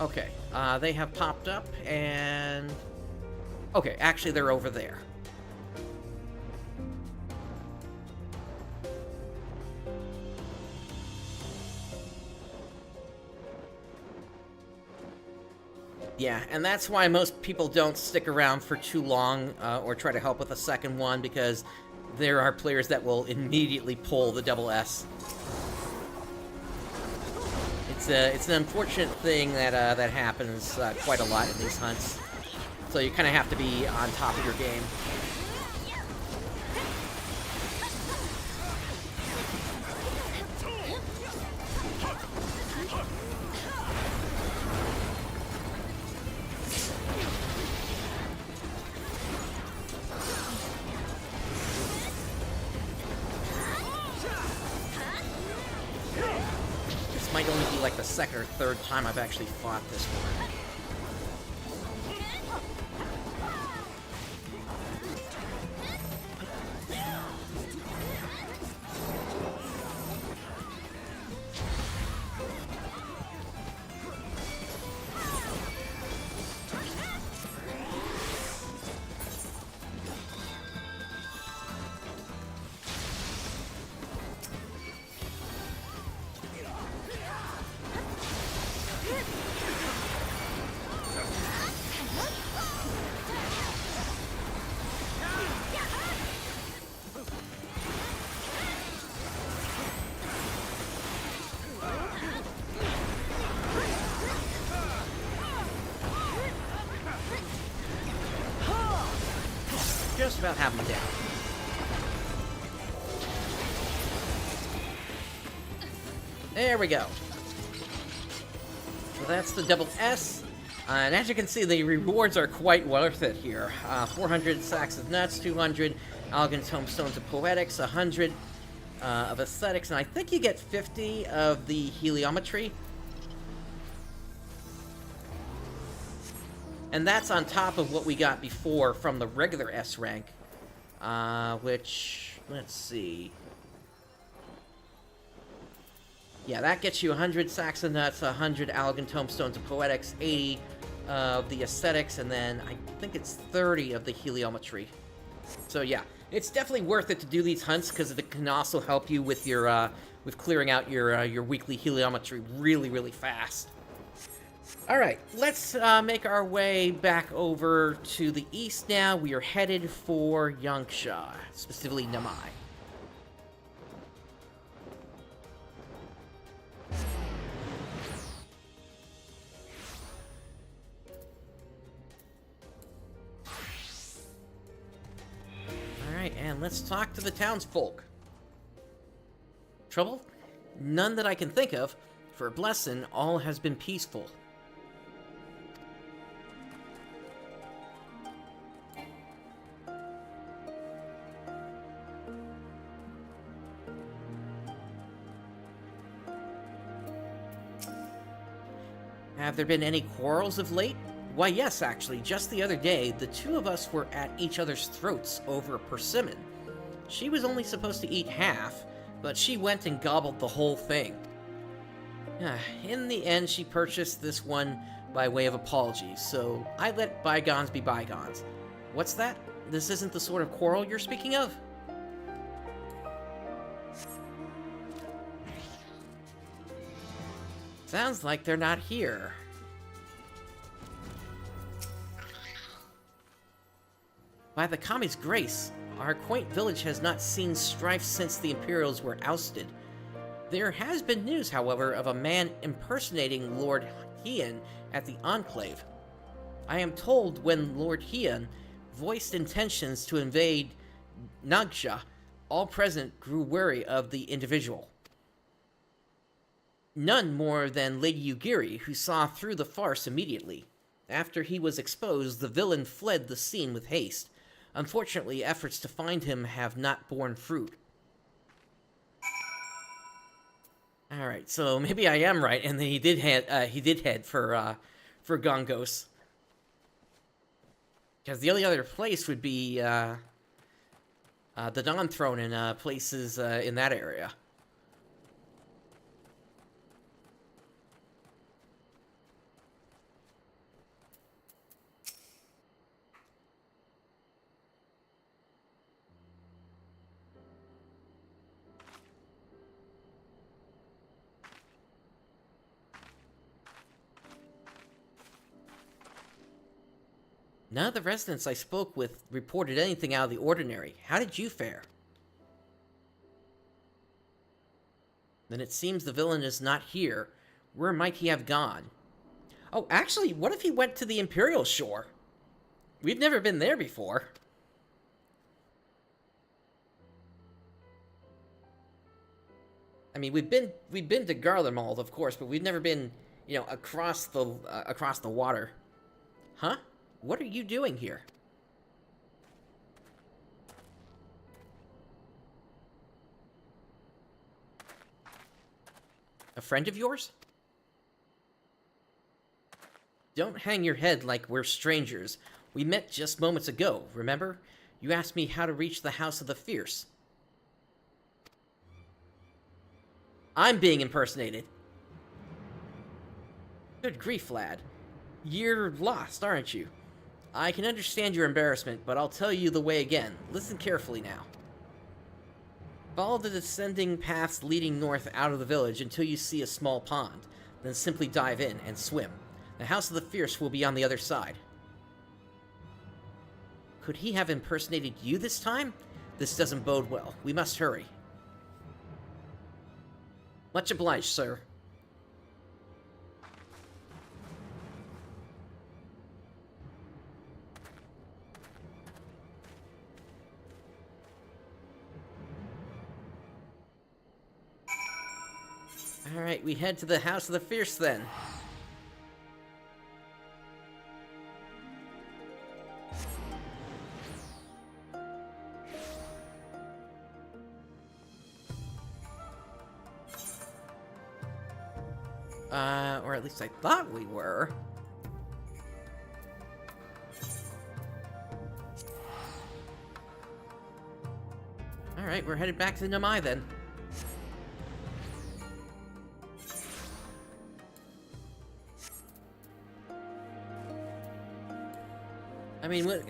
Okay, they have popped up, and... Okay, actually they're over there. Yeah, and that's why most people don't stick around for too long, or try to help with a second one, because there are players that will immediately pull the double S. It's an unfortunate thing that that happens quite a lot in these hunts. So you kind of have to be on top of your game. Might only be like the second or third time I've actually fought this one. Just about have him down. There we go. So that's the double S. And as you can see, the rewards are quite worth it here. 400 sacks of nuts, 200 elegant tomestones of poetics, 100 of aesthetics, and I think you get 50 of the heliometry. And that's on top of what we got before from the regular S rank, which, let's see. Yeah, that gets you 100 sacks of nuts, 100 elegant tomestones of poetics, 80 of the aesthetics, and then I think it's 30 of the heliometry. So yeah, it's definitely worth it to do these hunts because it can also help you with your with clearing out your weekly heliometry really, really fast. Alright, let's make our way back over to the east now. We are headed for Yangsha, specifically Namai. Alright, and let's talk to the townsfolk. Trouble? None that I can think of. For a blessing, all has been peaceful. Have there been any quarrels of late? Why, yes, actually. Just the other day, the two of us were at each other's throats over a persimmon. She was only supposed to eat half, but she went and gobbled the whole thing. In the end, she purchased this one by way of apology, so I let bygones be bygones. What's that? This isn't the sort of quarrel you're speaking of? Sounds like they're not here. By the Kami's grace, our quaint village has not seen strife since the Imperials were ousted. There has been news, however, of a man impersonating Lord Heian at the Enclave. I am told when Lord Heian voiced intentions to invade Nagsha, all present grew wary of the individual. None more than Lady Yugiri, who saw through the farce immediately. After he was exposed, the villain fled the scene with haste. Unfortunately, efforts to find him have not borne fruit. Alright, so maybe I am right, and he did head for Gongos. Because the only other place would be, the Dawn Throne and, places, in that area. None of the residents I spoke with reported anything out of the ordinary. How did you fare? Then it seems the villain is not here. Where might he have gone? Oh, actually, what if he went to the Imperial Shore? We've never been there before. I mean, we've been to Garlemald, of course, but we've never been, you know, across the water. Huh? What are you doing here? A friend of yours? Don't hang your head like we're strangers. We met just moments ago, remember? You asked me how to reach the House of the Fierce. I'm being impersonated. Good grief, lad. You're lost, aren't you? I can understand your embarrassment, but I'll tell you the way again. Listen carefully now. Follow the descending paths leading north out of the village until you see a small pond. Then simply dive in and swim. The House of the Fierce will be on the other side. Could he have impersonated you this time? This doesn't bode well. We must hurry. Much obliged, sir. Alright, we head to the House of the Fierce then. Or at least I thought we were. Alright, we're headed back to Namai then. I mean, what,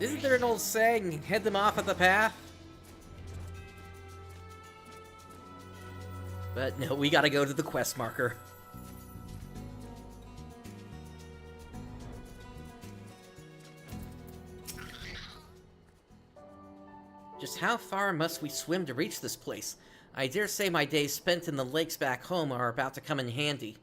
isn't there an old saying, head them off at the path? But no, we gotta go to the quest marker. Just how far must we swim to reach this place? I dare say my days spent in the lakes back home are about to come in handy.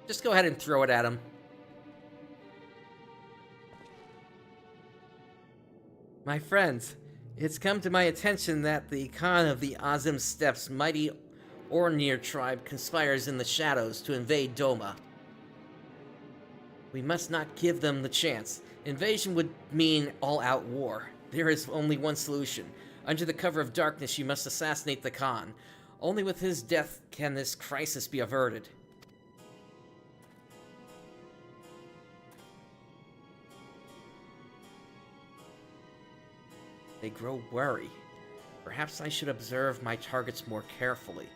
Just go ahead and throw it at him. My friends, it's come to my attention that the Khan of the Azim Steppes' mighty Ornir tribe conspires in the shadows to invade Doma. We must not give them the chance. Invasion would mean all-out war. There is only one solution. Under the cover of darkness, you must assassinate the Khan. Only with his death can this crisis be averted. They grow wary. Perhaps I should observe my targets more carefully.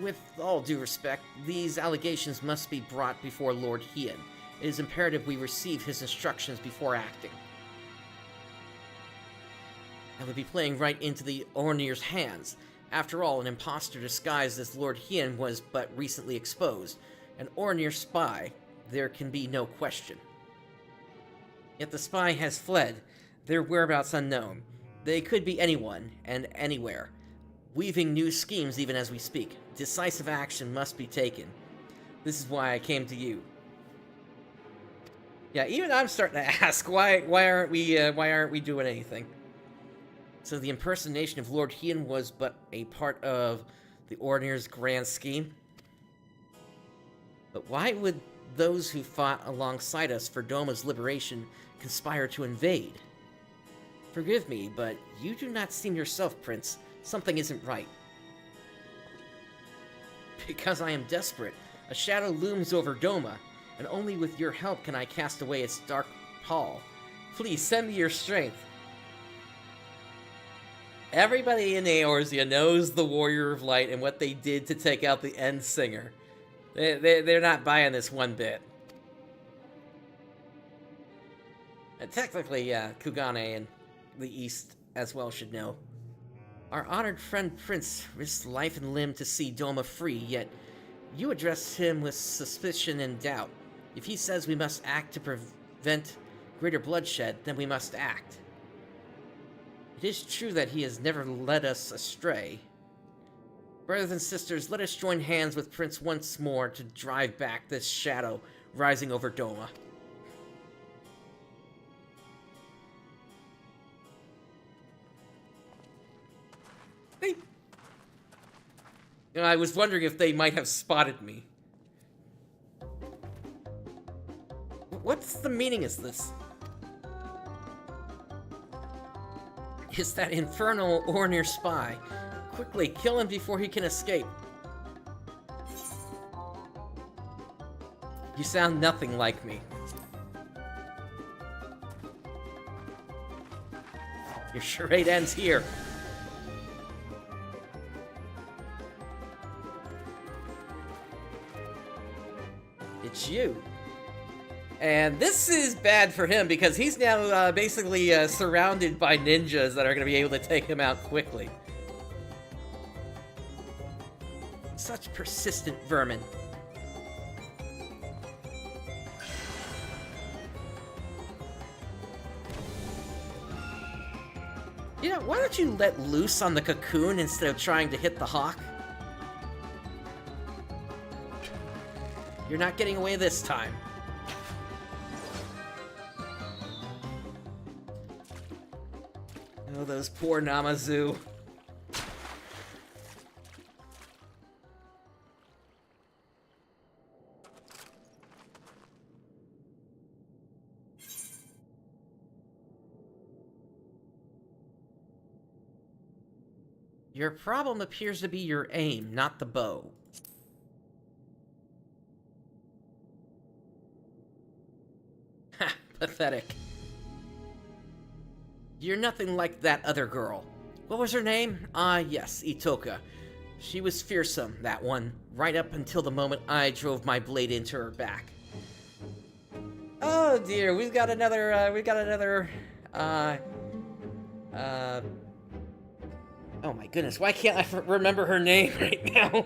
With all due respect, these allegations must be brought before Lord Hien. It is imperative we receive his instructions before acting. I would be playing right into the Ornir's hands. After all, an impostor disguised as Lord Hien was but recently exposed. An Ornir spy, there can be no question. Yet the spy has fled, their whereabouts unknown. They could be anyone, and anywhere. Weaving new schemes even as we speak. Decisive action must be taken. This is why I came to you. Yeah, even I'm starting to ask, why aren't we doing anything? So the impersonation of Lord Hien was but a part of the Ornir's grand scheme? But why would those who fought alongside us for Doma's liberation conspire to invade? Forgive me, but you do not seem yourself, Prince. Something isn't right. Because I am desperate. A shadow looms over Doma, and only with your help can I cast away its dark pall. Please, send me your strength. Everybody in Eorzea knows the Warrior of Light and what they did to take out the End Singer. They're not buying this one bit. And technically, Kugane and the East as well should know. Our honored friend Prince risked life and limb to see Doma free, yet you address him with suspicion and doubt. If he says we must act to prevent greater bloodshed, then we must act. It is true that he has never led us astray. Brothers and sisters, let us join hands with Prince once more to drive back this shadow rising over Doma. I was wondering if they might have spotted me. What's the meaning of this? Is that infernal Ornir spy? Quickly, kill him before he can escape. You sound nothing like me. Your charade ends here. It's you. And this is bad for him because he's now basically surrounded by ninjas that are going to be able to take him out quickly. Such persistent vermin. You know, why don't you let loose on the cocoon instead of trying to hit the hawk? You're not getting away this time. Oh, those poor Namazu. Your problem appears to be your aim, not the bow. Ha, pathetic. You're nothing like that other girl. What was her name? Ah, yes, Itoka. She was fearsome, that one, right up until the moment I drove my blade into her back. Oh dear, we've got another, oh my goodness, why can't I remember her name right now?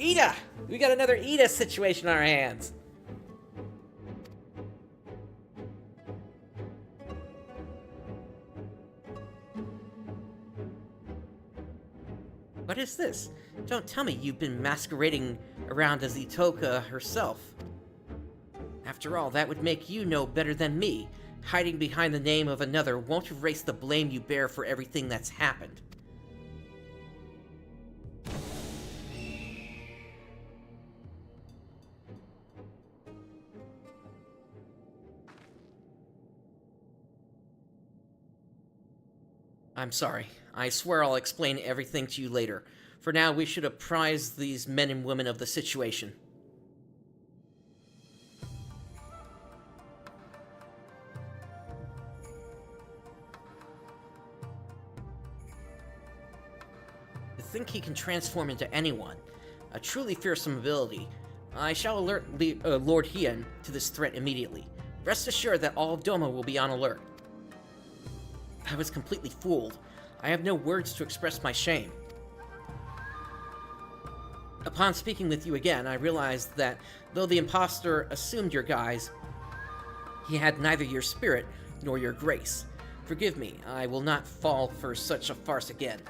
Ida! We got another Ida situation on our hands. What is this? Don't tell me you've been masquerading around as Itoka herself. After all, that would make you know better than me. Hiding behind the name of another won't erase the blame you bear for everything that's happened. I'm sorry. I swear I'll explain everything to you later. For now, we should apprise these men and women of the situation. To think he can transform into anyone. A truly fearsome ability. I shall alert Lord Hien to this threat immediately. Rest assured that all of Doma will be on alert. I was completely fooled. I have no words to express my shame. Upon speaking with you again, I realized that though the impostor assumed your guise, he had neither your spirit nor your grace. Forgive me, I will not fall for such a farce again.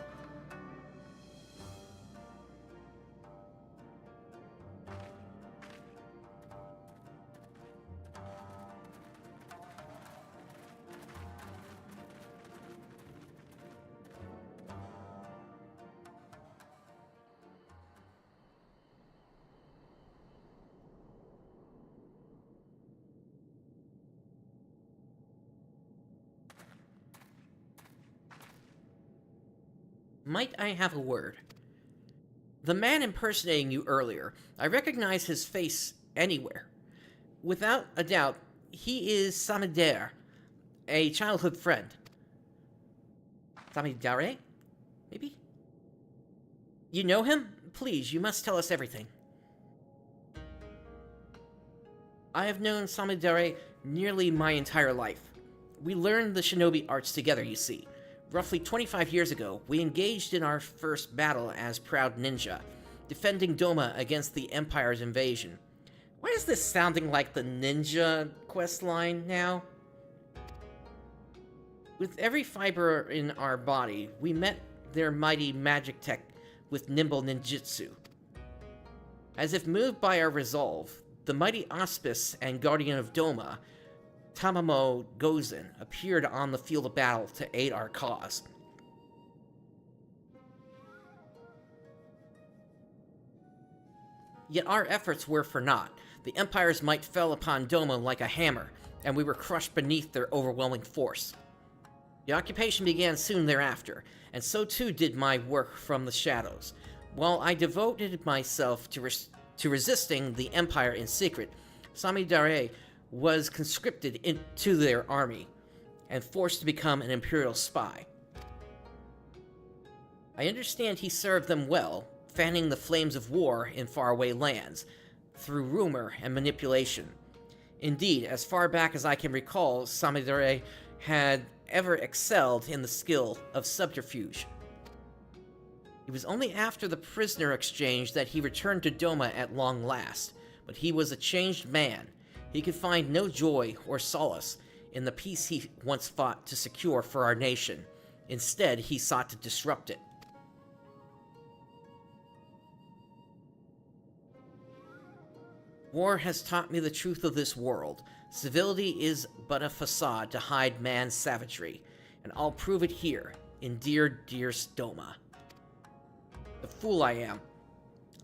Might I have a word? The man impersonating you earlier, I recognize his face anywhere. Without a doubt, he is Samidare, a childhood friend. Samidare? Maybe? You know him? Please, you must tell us everything. I have known Samidare nearly my entire life. We learned the shinobi arts together, you see. Roughly 25 years ago, we engaged in our first battle as proud ninja, defending Doma against the Empire's invasion. Why is this sounding like the ninja questline now? With every fiber in our body, we met their mighty magic tech with nimble ninjutsu. As if moved by our resolve, the mighty Auspice and Guardian of Doma, Tamamo Gozen, appeared on the field of battle to aid our cause. Yet our efforts were for naught. The Empire's might fell upon Doma like a hammer, and we were crushed beneath their overwhelming force. The occupation began soon thereafter, and so too did my work from the shadows. While I devoted myself to resisting the Empire in secret, Samidare was conscripted into their army and forced to become an Imperial spy. I understand he served them well, fanning the flames of war in faraway lands, through rumor and manipulation. Indeed, as far back as I can recall, Samidare had ever excelled in the skill of subterfuge. It was only after the prisoner exchange that he returned to Doma at long last, but he was a changed man. He could find no joy or solace in the peace he once fought to secure for our nation. Instead, he sought to disrupt it. War has taught me the truth of this world. Civility is but a facade to hide man's savagery, and I'll prove it here, in dearest Doma. The fool I am.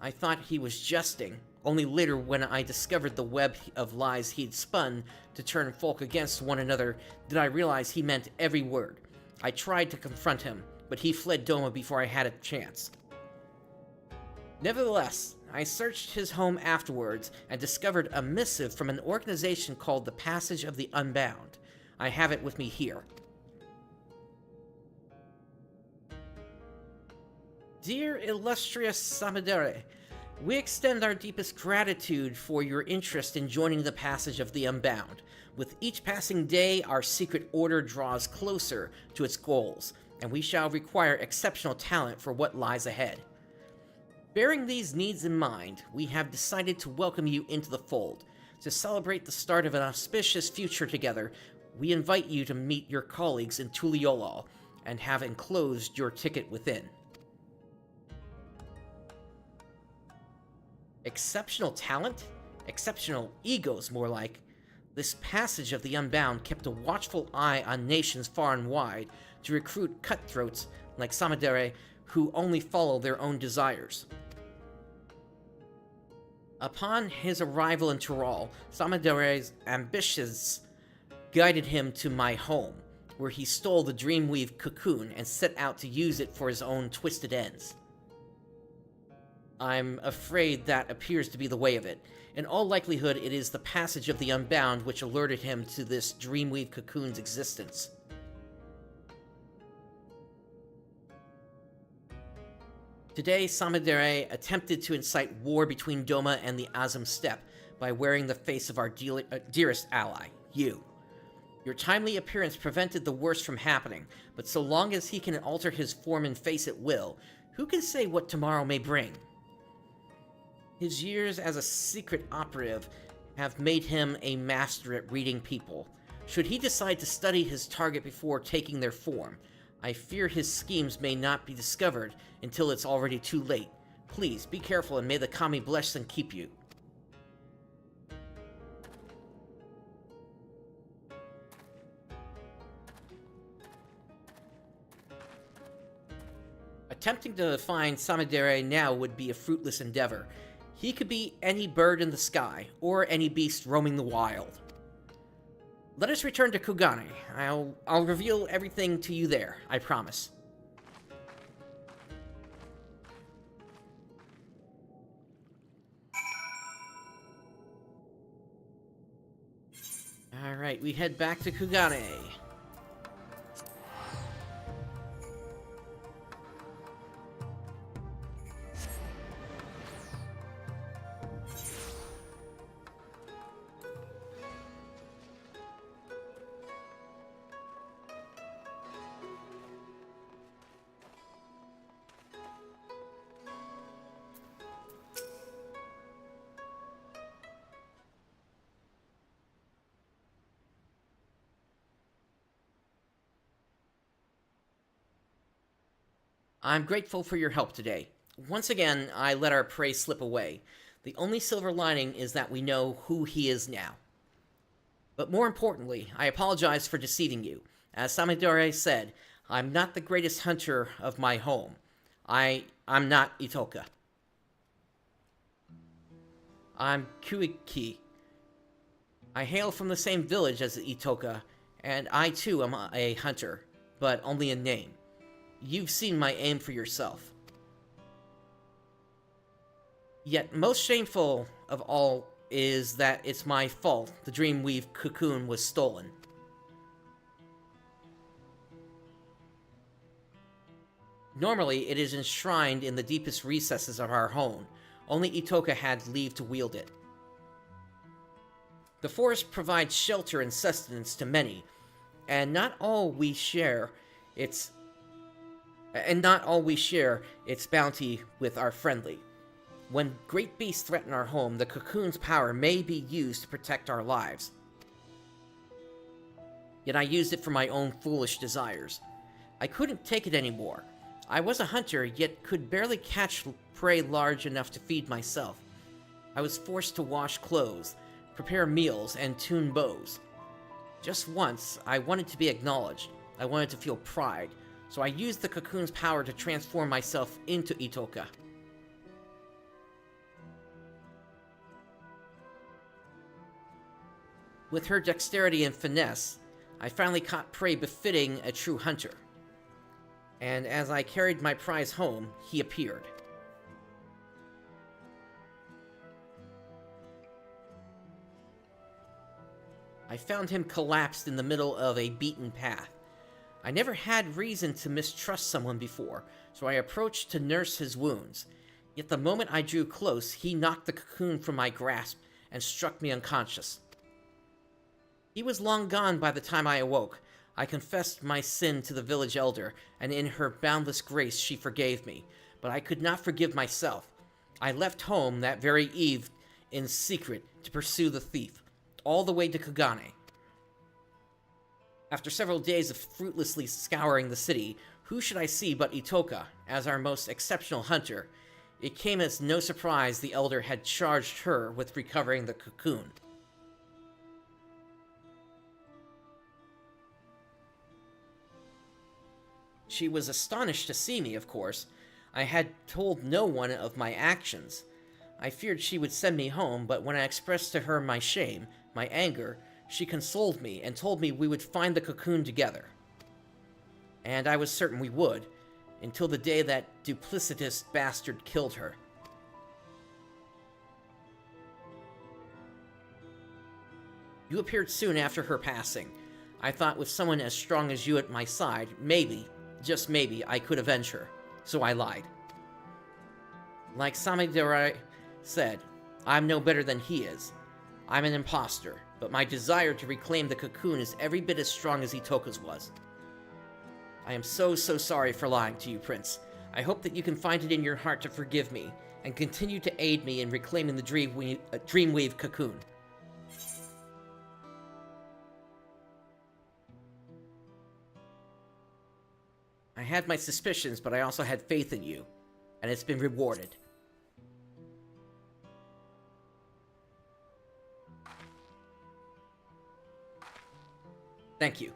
I thought he was jesting. Only later, when I discovered the web of lies he'd spun to turn folk against one another, did I realize he meant every word. I tried to confront him, but he fled Doma before I had a chance. Nevertheless, I searched his home afterwards and discovered a missive from an organization called the Passage of the Unbound. I have it with me here. Dear illustrious Samidare, we extend our deepest gratitude for your interest in joining the Passage of the Unbound. With each passing day, our secret order draws closer to its goals, and we shall require exceptional talent for what lies ahead. Bearing these needs in mind, we have decided to welcome you into the fold. To celebrate the start of an auspicious future together, we invite you to meet your colleagues in Tuliolol and have enclosed your ticket within. Exceptional talent? Exceptional egos, more like. This Passage of the Unbound kept a watchful eye on nations far and wide to recruit cutthroats like Samidare who only follow their own desires. Upon his arrival in Tyrol, Samidare's ambitions guided him to my home, where he stole the Dreamweave cocoon and set out to use it for his own twisted ends. I'm afraid that appears to be the way of it. In all likelihood, it is the Passage of the Unbound which alerted him to this Dreamweave cocoon's existence. Today, Samidare attempted to incite war between Doma and the Azam Steppe by wearing the face of our dearest ally, you. Your timely appearance prevented the worst from happening, but so long as he can alter his form and face at will, who can say what tomorrow may bring? His years as a secret operative have made him a master at reading people. Should he decide to study his target before taking their form, I fear his schemes may not be discovered until it's already too late. Please, be careful and may the Kami bless and keep you. Attempting to find Samidare now would be a fruitless endeavor. He could be any bird in the sky, or any beast roaming the wild. Let us return to Kugane. I'll reveal everything to you there, I promise. Alright, we head back to Kugane. I'm grateful for your help today. Once again, I let our prey slip away. The only silver lining is that we know who he is now. But more importantly, I apologize for deceiving you. As Samidare said, I'm not the greatest hunter of my home. I'm not Itoka. I'm Kuiki. I hail from the same village as Itoka, and I too am a hunter, but only in name. You've seen my aim for yourself. Yet most shameful of all is that it's my fault the Dreamweave cocoon was stolen. Normally, it is enshrined in the deepest recesses of our home. Only Itoka had leave to wield it. The forest provides shelter and sustenance to many, and not all we share its bounty with our friendly. When great beasts threaten our home, the cocoon's power may be used to protect our lives. Yet I used it for my own foolish desires. I couldn't take it anymore. I was a hunter, yet could barely catch prey large enough to feed myself. I was forced to wash clothes, prepare meals, and tune bows. Just once, I wanted to be acknowledged. I wanted to feel pride. So I used the cocoon's power to transform myself into Itoka. With her dexterity and finesse, I finally caught prey befitting a true hunter. And as I carried my prize home, he appeared. I found him collapsed in the middle of a beaten path. I never had reason to mistrust someone before, so I approached to nurse his wounds. Yet the moment I drew close, he knocked the cocoon from my grasp and struck me unconscious. He was long gone by the time I awoke. I confessed my sin to the village elder, and in her boundless grace she forgave me. But I could not forgive myself. I left home that very eve in secret to pursue the thief, all the way to Kugane. After several days of fruitlessly scouring the city, who should I see but Itoka, as our most exceptional hunter? It came as no surprise the elder had charged her with recovering the cocoon. She was astonished to see me, of course. I had told no one of my actions. I feared she would send me home, but when I expressed to her my shame, my anger, she consoled me and told me we would find the cocoon together. And I was certain we would, until the day that duplicitous bastard killed her. You appeared soon after her passing. I thought with someone as strong as you at my side, maybe, just maybe, I could avenge her. So I lied. Like Samidare said, I'm no better than he is. I'm an imposter, but my desire to reclaim the cocoon is every bit as strong as Itoka's was. I am so sorry for lying to you, Prince. I hope that you can find it in your heart to forgive me, and continue to aid me in reclaiming the Dreamweave cocoon. I had my suspicions, but I also had faith in you, and it's been rewarded. Thank you.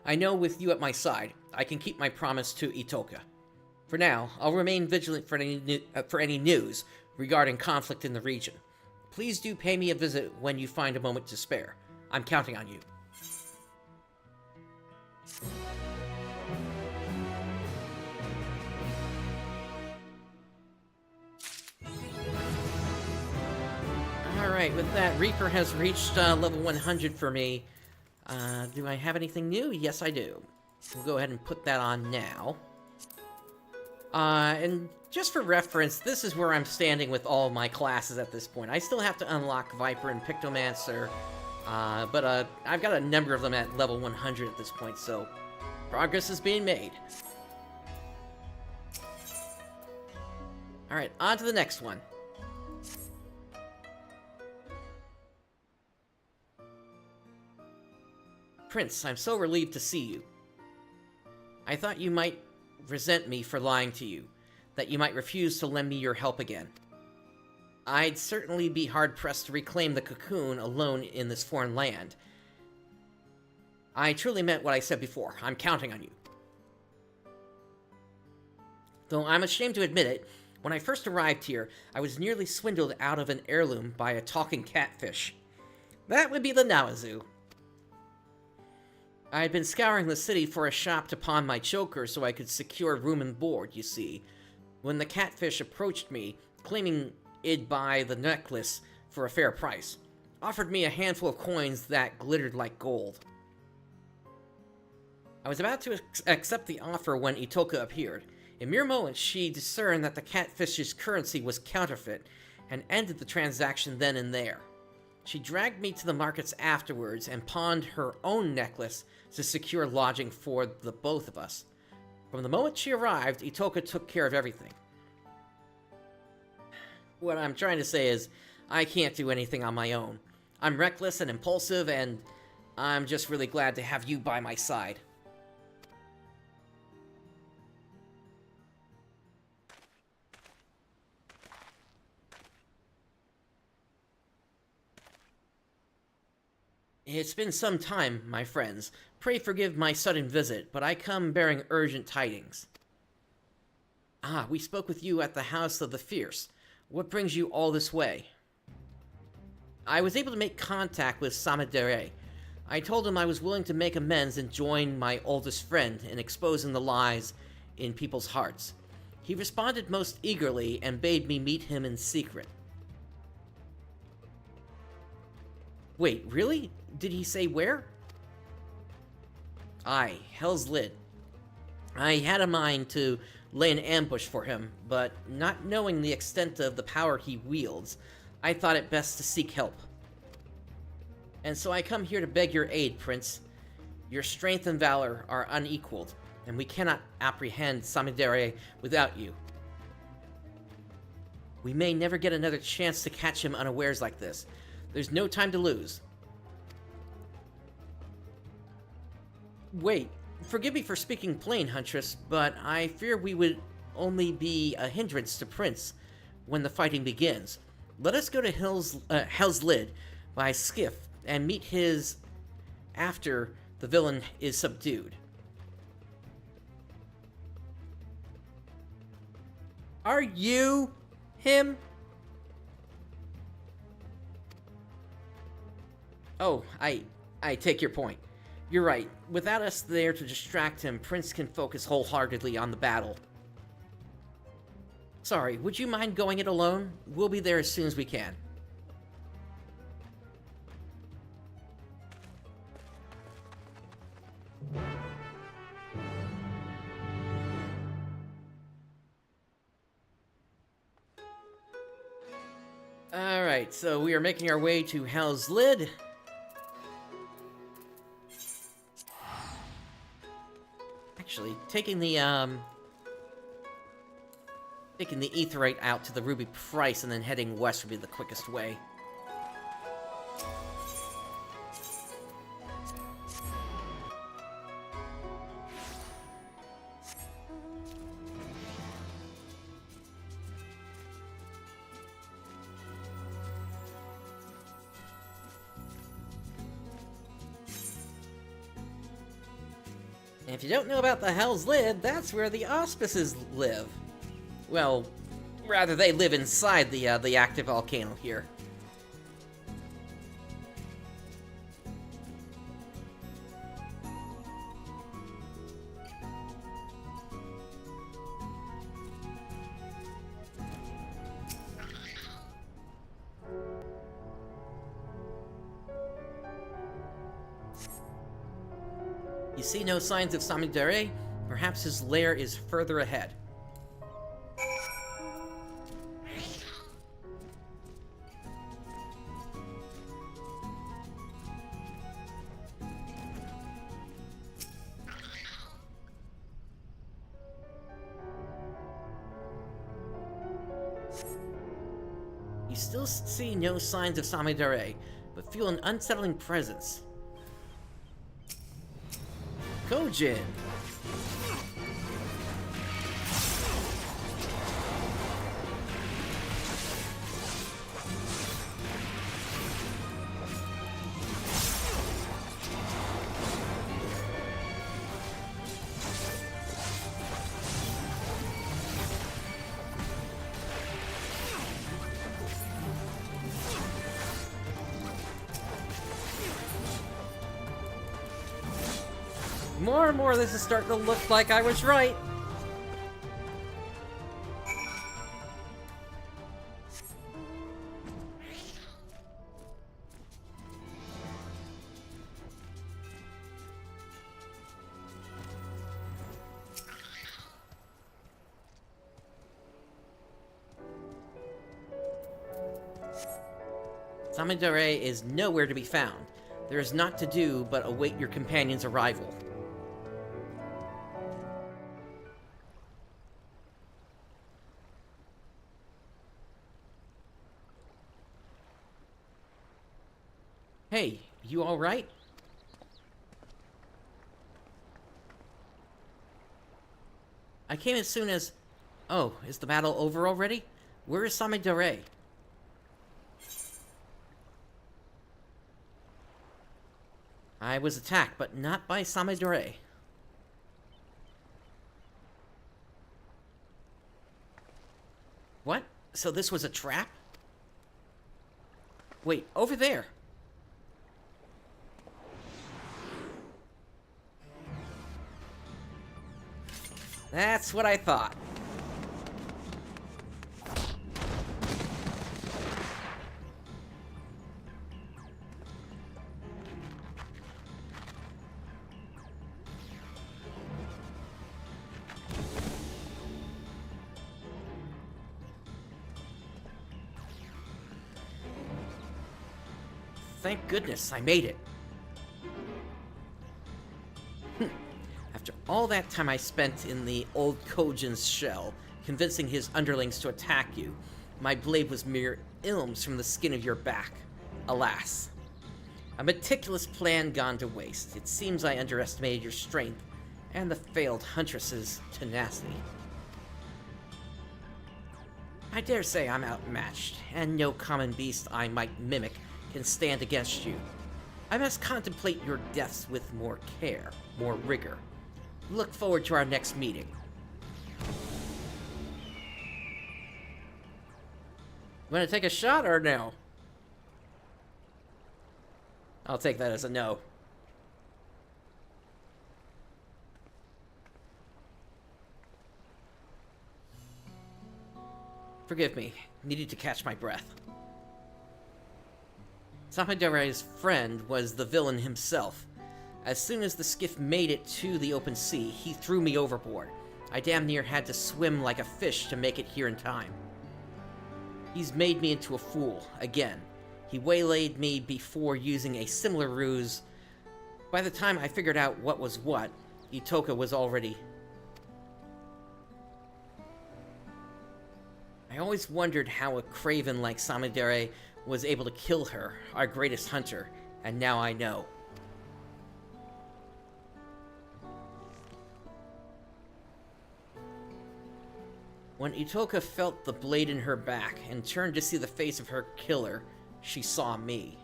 I know with you at my side, I can keep my promise to Itoka. For now, I'll remain vigilant for any news regarding conflict in the region. Please do pay me a visit when you find a moment to spare. I'm counting on you. Alright, with that, Reaper has reached level 100 for me. Do I have anything new? Yes, I do. We'll go ahead and put that on now. And just for reference, this is where I'm standing with all my classes at this point. I still have to unlock Viper and Pictomancer, but I've got a number of them at level 100 at this point, so progress is being made. Alright, on to the next one. Prince, I'm so relieved to see you. I thought you might resent me for lying to you, that you might refuse to lend me your help again. I'd certainly be hard-pressed to reclaim the cocoon alone in this foreign land. I truly meant what I said before. I'm counting on you. Though I'm ashamed to admit it, when I first arrived here, I was nearly swindled out of an heirloom by a talking catfish. That would be the Nawazu. I had been scouring the city for a shop to pawn my choker so I could secure room and board, you see, when the catfish approached me, claiming it'd buy the necklace for a fair price, offered me a handful of coins that glittered like gold. I was about to accept the offer when Itoka appeared. In mere moments, she discerned that the catfish's currency was counterfeit, and ended the transaction then and there. She dragged me to the markets afterwards and pawned her own necklace to secure lodging for the both of us. From the moment she arrived, Itoka took care of everything. What I'm trying to say is, I can't do anything on my own. I'm reckless and impulsive, and I'm just really glad to have you by my side. It's been some time, my friends. Pray forgive my sudden visit, but I come bearing urgent tidings. Ah, we spoke with you at the House of the Fierce. What brings you all this way? I was able to make contact with Samidare. I told him I was willing to make amends and join my oldest friend in exposing the lies in people's hearts. He responded most eagerly and bade me meet him in secret. Wait, really? Did he say where? Aye, Hell's Lid. I had a mind to lay an ambush for him, but not knowing the extent of the power he wields, I thought it best to seek help. And so I come here to beg your aid, Prince. Your strength and valor are unequaled, and we cannot apprehend Samidare without you. We may never get another chance to catch him unawares like this. There's no time to lose. Wait, forgive me for speaking plain, Huntress, but I fear we would only be a hindrance to Prince when the fighting begins. Let us go to Hell's Lid by skiff and meet his after the villain is subdued. Are you him? Oh, I take your point. You're right. Without us there to distract him, Prince can focus wholeheartedly on the battle. Sorry, would you mind going it alone? We'll be there as soon as we can. Alright, so we are making our way to Hell's Lid. Actually, taking the Aetheryte out to the Ruby Price and then heading west would be the quickest way. And if you don't know about the Hell's Lid, that's where the Auspices live. Well, rather they live inside the active volcano here. see no signs of Samidare? Perhaps his lair is further ahead. You still see no signs of Samidare, but feel an unsettling presence. Kojin! More and more, this is starting to look like I was right. Samidare is nowhere to be found. There is naught to do but await your companion's arrival. Hey, you alright? I came as soon as... Oh, is the battle over already? Where is Samidare? I was attacked, but not by Samidare. What? So this was a trap? Wait, over there! That's what I thought. Thank goodness I made it. After all that time I spent in the old Kojin's shell, convincing his underlings to attack you, my blade was mere ilms from the skin of your back. Alas. A meticulous plan gone to waste. It seems I underestimated your strength and the failed huntress's tenacity. I dare say I'm outmatched, and no common beast I might mimic can stand against you. I must contemplate your deaths with more care, more rigor. Look forward to our next meeting. Want to take a shot or no? I'll take that as a no. Forgive me, needed to catch my breath. Samidare's friend was the villain himself. As soon as the skiff made it to the open sea, he threw me overboard. I damn near had to swim like a fish to make it here in time. He's made me into a fool, again. He waylaid me before using a similar ruse. By the time I figured out what was what, Itoka was already... I always wondered how a craven like Samidare was able to kill her, our greatest hunter, and now I know. When Itoka felt the blade in her back and turned to see the face of her killer, she saw me.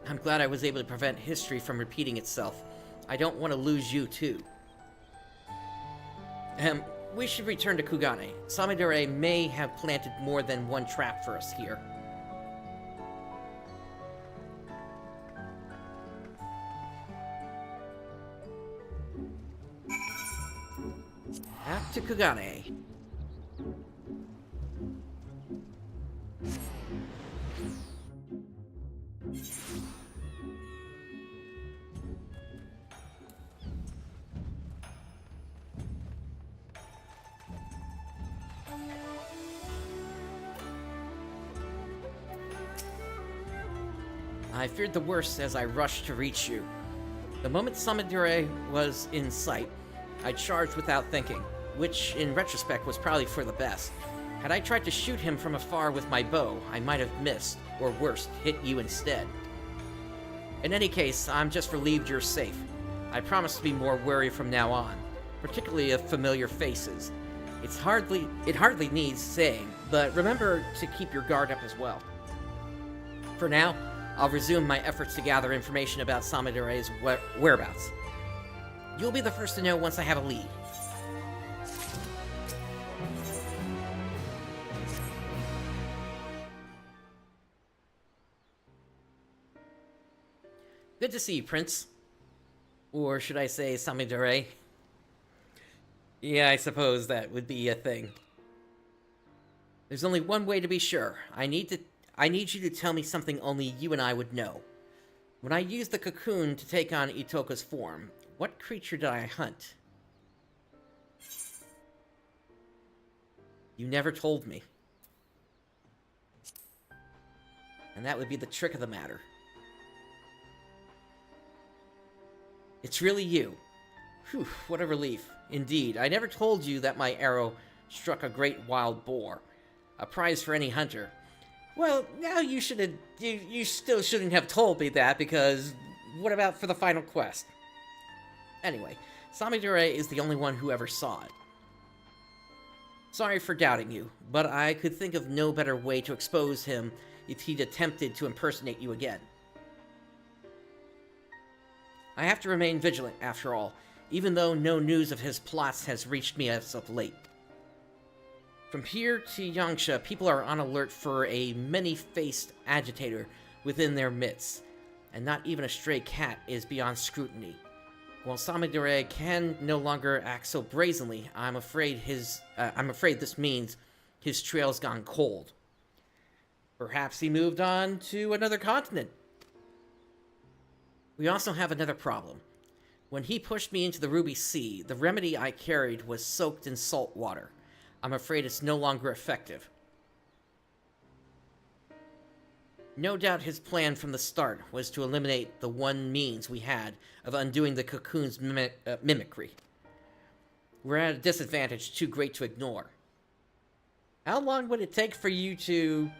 I'm glad I was able to prevent history from repeating itself. I don't want to lose you, too. We should return to Kugane. Samidare may have planted more than one trap for us here. Back to Kugane. I feared the worst as I rushed to reach you. The moment Samidare was in sight, I charged without thinking, which in retrospect was probably for the best. Had I tried to shoot him from afar with my bow, I might have missed, or worse, hit you instead. In any case, I'm just relieved you're safe. I promise to be more wary from now on, particularly of familiar faces. It hardly needs saying, but remember to keep your guard up as well. For now, I'll resume my efforts to gather information about Samidare's whereabouts. You'll be the first to know once I have a lead. Good to see you, Prince. Or should I say Samidare? Yeah, I suppose that would be a thing. There's only one way to be sure. I need you to tell me something only you and I would know. When I used the cocoon to take on Itoka's form, what creature did I hunt? You never told me. And that would be the trick of the matter. It's really you. Whew, what a relief. Indeed, I never told you that my arrow struck a great wild boar. A prize for any hunter. Well, now you still shouldn't have told me that, because what about for the final quest? Anyway, Samidare is the only one who ever saw it. Sorry for doubting you, but I could think of no better way to expose him if he'd attempted to impersonate you again. I have to remain vigilant, after all, even though no news of his plots has reached me as of late. From here to Yangsha, people are on alert for a many-faced agitator within their midst, and not even a stray cat is beyond scrutiny. While Samidare can no longer act so brazenly, I'm afraid this means his trail's gone cold. Perhaps he moved on to another continent. We also have another problem. When he pushed me into the Ruby Sea, the remedy I carried was soaked in salt water. I'm afraid it's no longer effective. No doubt his plan from the start was to eliminate the one means we had of undoing the cocoon's mimicry. We're at a disadvantage too great to ignore. How long would it take for you to,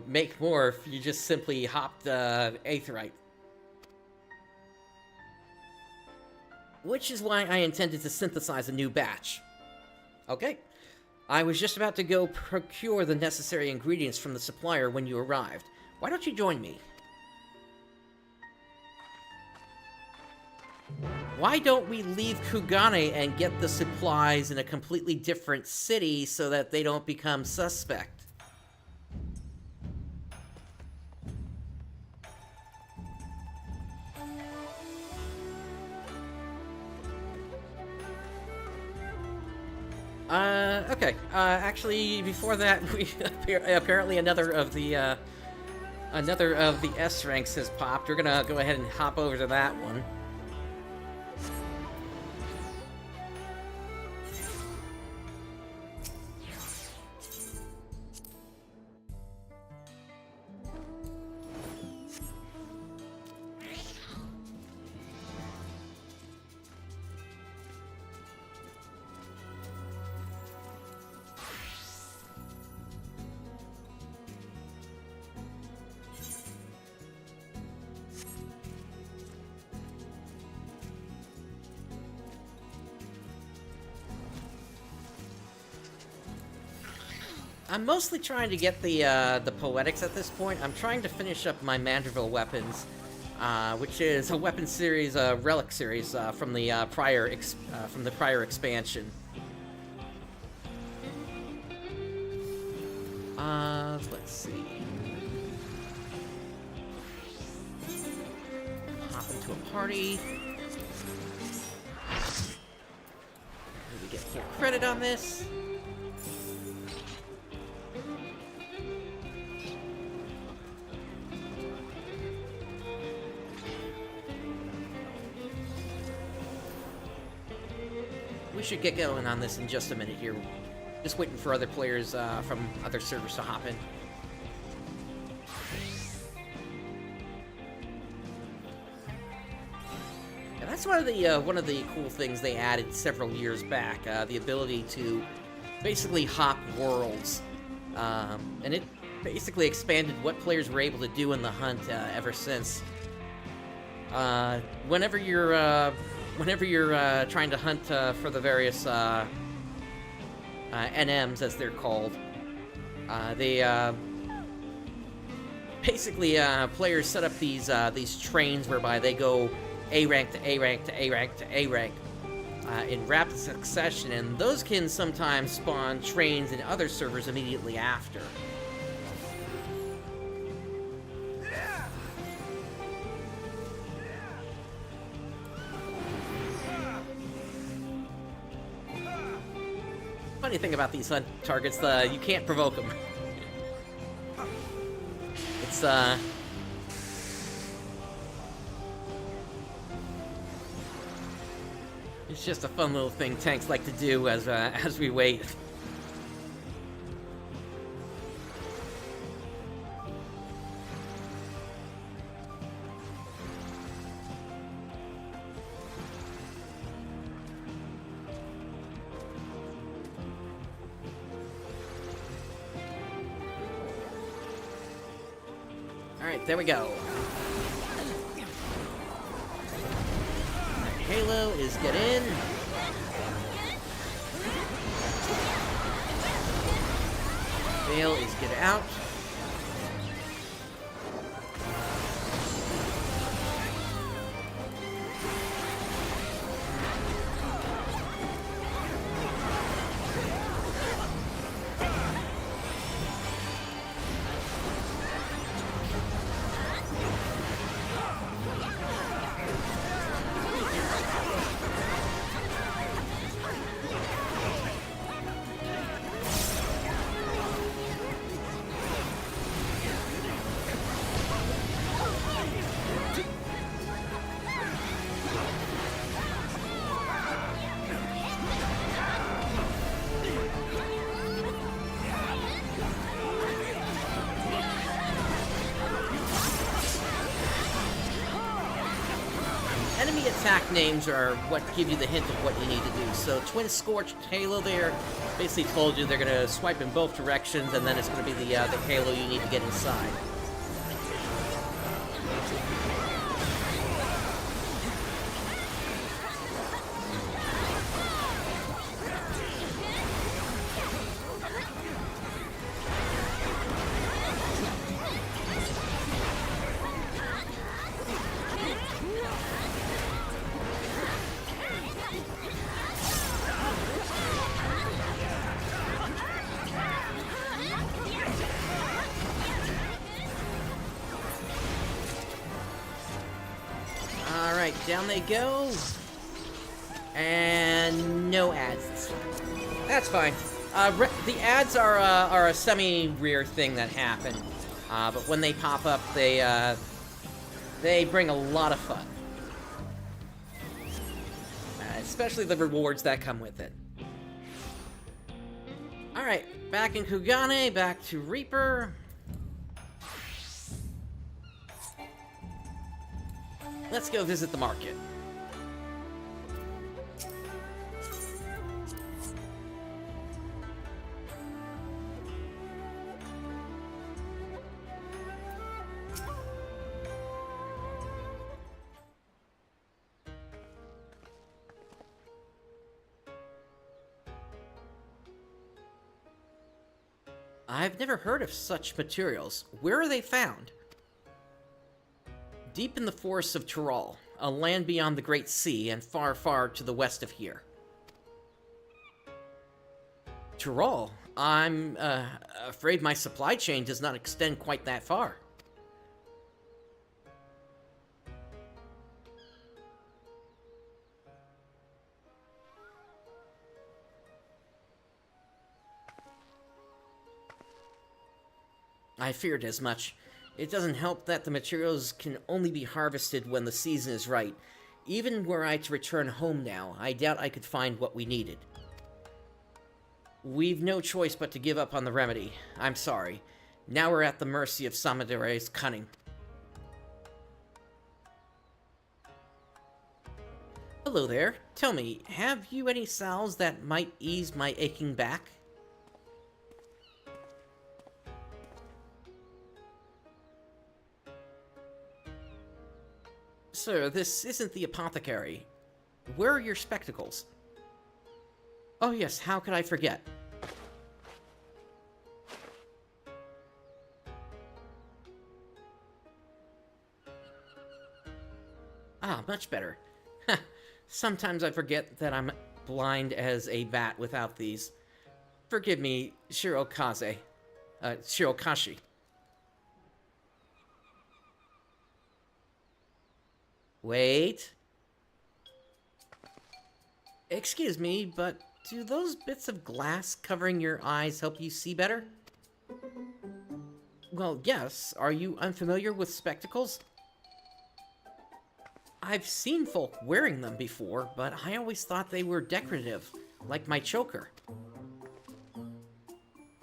make more if you just simply hopped Aetheryte? Which is why I intended to synthesize a new batch. Okay. I was just about to go procure the necessary ingredients from the supplier when you arrived. Why don't you join me? Why don't we leave Kugane and get the supplies in a completely different city so that they don't become suspect? Okay. Actually, before that, we apparently another of the S ranks has popped. We're gonna go ahead and hop over to that one. I'm mostly trying to get the poetics at this point. I'm trying to finish up my Manderville weapons, which is a weapon series, relic series from the prior expansion. Let's see. Hop into a party. Maybe get full credit on this. We should get going on this in just a minute here. Just waiting for other players from other servers to hop in. That's one of the cool things they added several years back. The ability to basically hop worlds, and it basically expanded what players were able to do in the hunt ever since. Whenever you're trying to hunt for the various NMs, as they're called, they basically players set up these trains whereby they go A rank to A rank to A rank to A rank in rapid succession, and those can sometimes spawn trains in other servers immediately after. Funny thing about these hunt targets, you can't provoke them. It's just a fun little thing tanks like to do as we wait. Alright, there we go. Halo is get in. Veil is get out. Enemy attack names are what give you the hint of what you need to do. So Twin Scorched Halo there basically told you they're going to swipe in both directions, and then it's going to be the Halo you need to get inside. Alright, down they go. And no ads this time. That's fine. The ads are a semi-rare thing that happen. But when they pop up, they bring a lot of fun. Especially the rewards that come with it. Alright, back in Kugane, back to Reaper. Let's go visit the market. I've never heard of such materials. Where are they found? Deep in the forests of Tyrol, a land beyond the Great Sea and far, far to the west of here. Tyrol? I'm afraid my supply chain does not extend quite that far. I feared as much. It doesn't help that the materials can only be harvested when the season is right. Even were I to return home now, I doubt I could find what we needed. We've no choice but to give up on the remedy. I'm sorry. Now we're at the mercy of Samadere's cunning. hello there. Tell me, have you any salves that might ease my aching back? Sir, this isn't the apothecary. Where are your spectacles? Oh yes, how could I forget? Ah, much better. Sometimes I forget that I'm blind as a bat without these. Forgive me, Shirokaze. Shirokashi. Wait. Excuse me, but do those bits of glass covering your eyes help you see better? Well, yes. Are you unfamiliar with spectacles? I've seen folk wearing them before, but I always thought they were decorative, like my choker.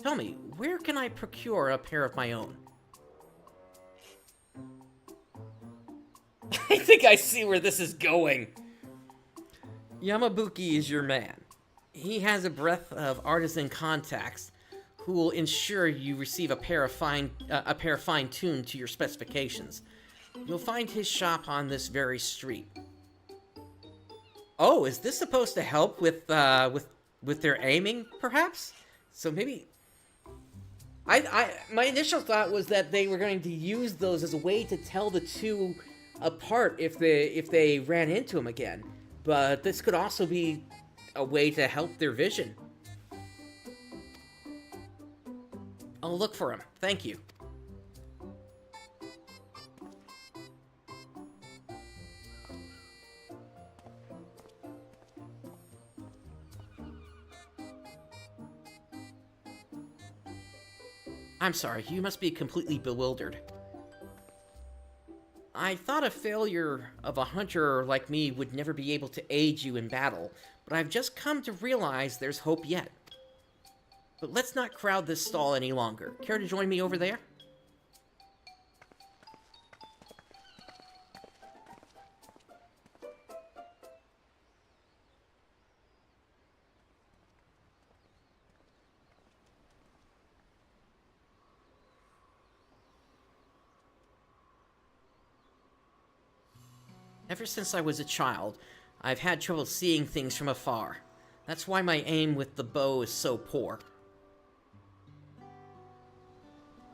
Tell me, where can I procure a pair of my own? I think I see where this is going. Yamabuki is your man. He has a breadth of artisan contacts who will ensure you receive a pair fine-tuned to your specifications. You'll find his shop on this very street. Oh, is this supposed to help with their aiming, perhaps? So maybe... my initial thought was that they were going to use those as a way to tell the two apart if they ran into him again. But this could also be a way to help their vision. I'll look for him. Thank you. I'm sorry, you must be completely bewildered. I thought a failure of a hunter like me would never be able to aid you in battle, but I've just come to realize there's hope yet. But let's not crowd this stall any longer. Care to join me over there? Ever since I was a child, I've had trouble seeing things from afar. That's why my aim with the bow is so poor.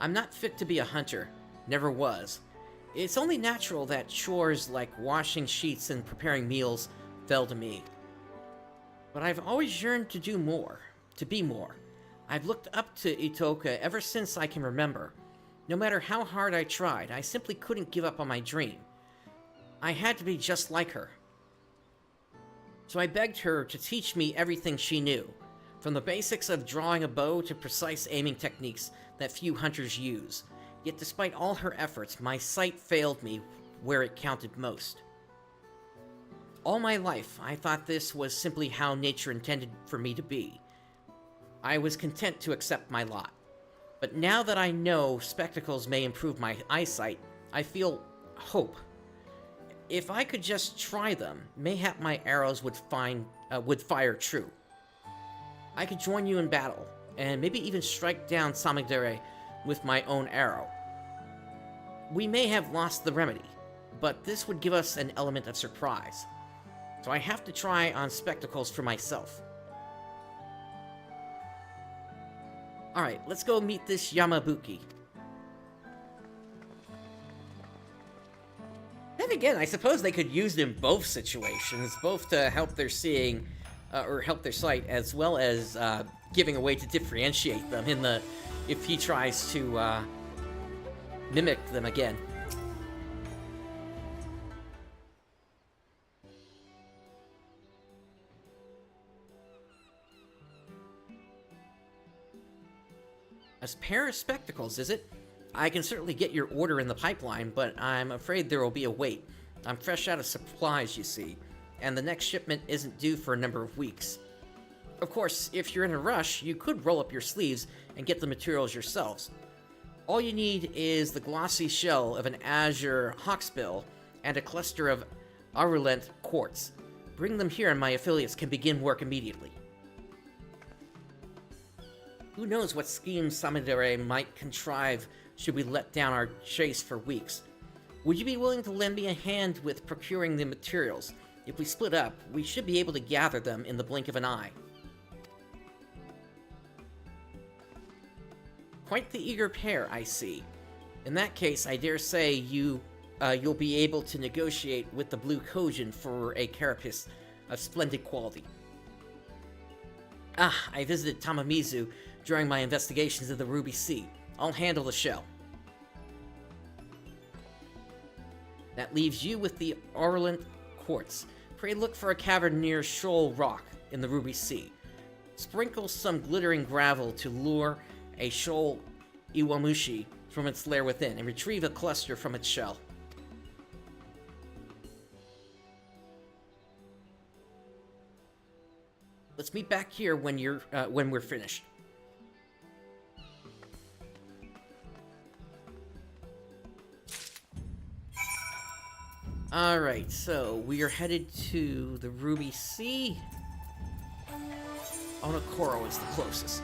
I'm not fit to be a hunter, never was. It's only natural that chores like washing sheets and preparing meals fell to me. But I've always yearned to do more, to be more. I've looked up to Itoka ever since I can remember. No matter how hard I tried, I simply couldn't give up on my dream. I had to be just like her. So I begged her to teach me everything she knew, from the basics of drawing a bow to precise aiming techniques that few hunters use. Yet despite all her efforts, my sight failed me where it counted most. All my life, I thought this was simply how nature intended for me to be. I was content to accept my lot. But now that I know spectacles may improve my eyesight, I feel hope. If I could just try them, mayhap my arrows would fire true. I could join you in battle, and maybe even strike down Samigdare with my own arrow. We may have lost the remedy, but this would give us an element of surprise. So I have to try on spectacles for myself. Alright, let's go meet this Yamabuki. Then again, I suppose they could use it in both situations, both to help their seeing, or help their sight, as well as giving a way to differentiate them if he tries to mimic them again. A pair of spectacles, is it? I can certainly get your order in the pipeline, but I'm afraid there will be a wait. I'm fresh out of supplies, you see, and the next shipment isn't due for a number of weeks. Of course, if you're in a rush, you could roll up your sleeves and get the materials yourselves. All you need is the glossy shell of an azure hawksbill and a cluster of aurulent quartz. Bring them here and my affiliates can begin work immediately. Who knows what schemes Samidare might contrive should we let down our chase for weeks. Would you be willing to lend me a hand with procuring the materials? If we split up, we should be able to gather them in the blink of an eye. Quite the eager pair, I see. In that case, I dare say you'll be able to negotiate with the Blue Kojin for a carapace of splendid quality. I visited Tamamizu during my investigations of the Ruby Sea. I'll handle the shell. That leaves you with the Orlant Quartz. Pray look for a cavern near Shoal Rock in the Ruby Sea. Sprinkle some glittering gravel to lure a Shoal Iwamushi from its lair within, and retrieve a cluster from its shell. Let's meet back here when we're finished. Alright, so we are headed to the Ruby Sea. Onokoro is the closest.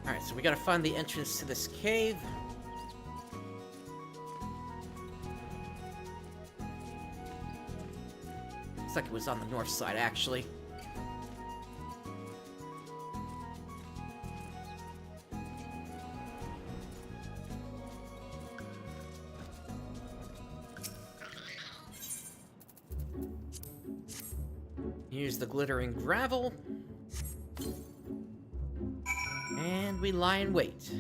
Alright, so we gotta find the entrance to this cave. Looks like it was on the north side, actually. Here's the glittering gravel. And we lie in wait.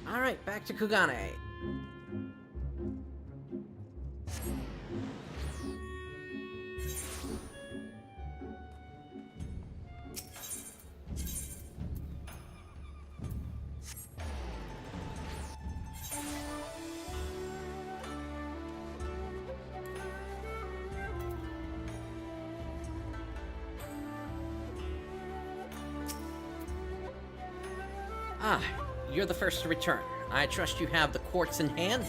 Alright, back to Kugane. You're the first to return. I trust you have the quartz in hand.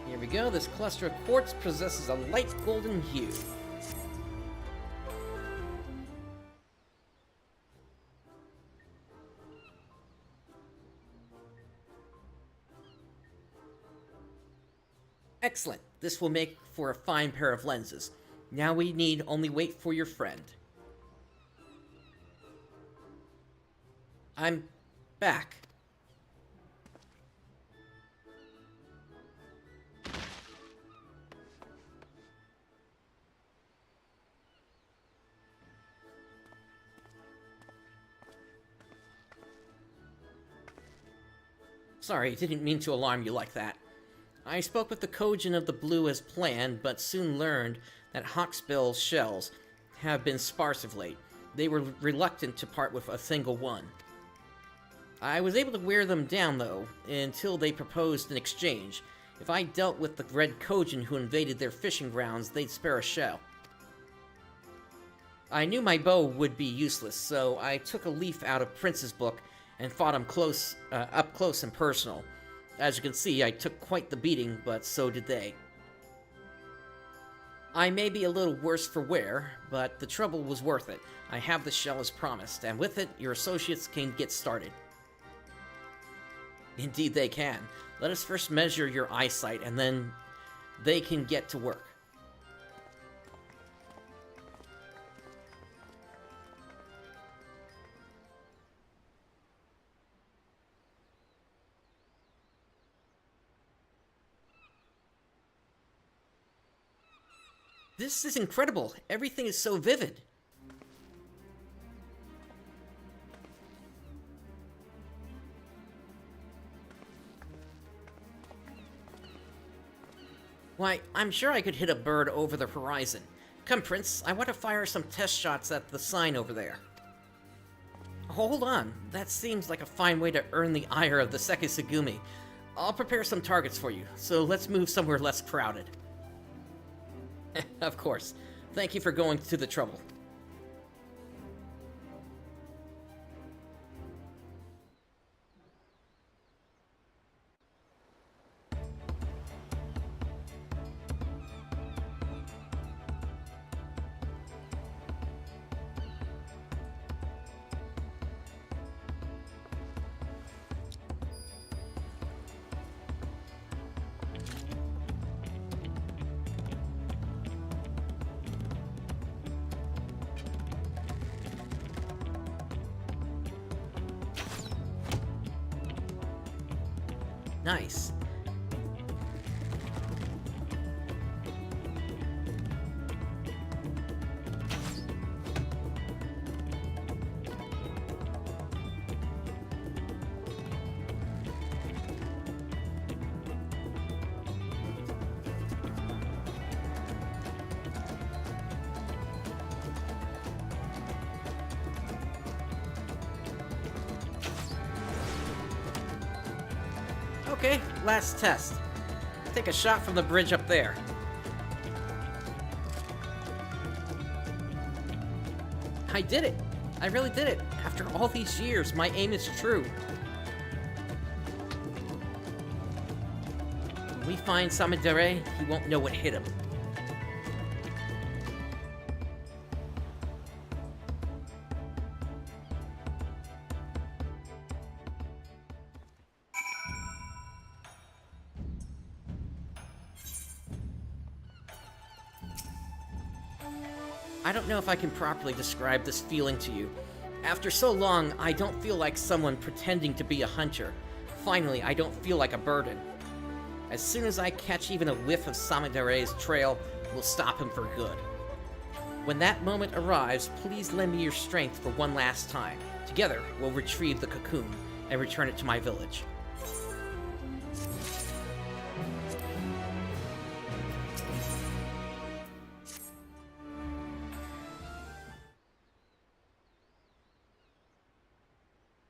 Here we go. This cluster of quartz possesses a light golden hue. Excellent. This will make for a fine pair of lenses. Now we need only wait for your friend. I'm back. Sorry, didn't mean to alarm you like that. I spoke with the Kojin of the Blue as planned, but soon learned that Hawksbill shells have been sparse of late. They were reluctant to part with a single one. I was able to wear them down, though, until they proposed an exchange. If I dealt with the Red Kojin who invaded their fishing grounds, they'd spare a shell. I knew my bow would be useless, so I took a leaf out of Prince's book and fought him up close and personal. As you can see, I took quite the beating, but so did they. I may be a little worse for wear, but the trouble was worth it. I have the shell as promised, and with it, your associates can get started. Indeed they can. Let us first measure your eyesight, and then they can get to work. This is incredible. Everything is so vivid. Why, I'm sure I could hit a bird over the horizon. Come, Prince, I want to fire some test shots at the sign over there. Hold on, that seems like a fine way to earn the ire of the Sekisugumi. I'll prepare some targets for you, so let's move somewhere less crowded. Of course. Thank you for going to the trouble. Nice. Okay, last test. Take a shot from the bridge up there. I did it! I really did it! After all these years, my aim is true. When we find Samidare, he won't know what hit him. I don't know if I can properly describe this feeling to you. After so long, I don't feel like someone pretending to be a hunter. Finally, I don't feel like a burden. As soon as I catch even a whiff of Samidare's trail, we'll stop him for good. When that moment arrives, please lend me your strength for one last time. Together, we'll retrieve the cocoon and return it to my village.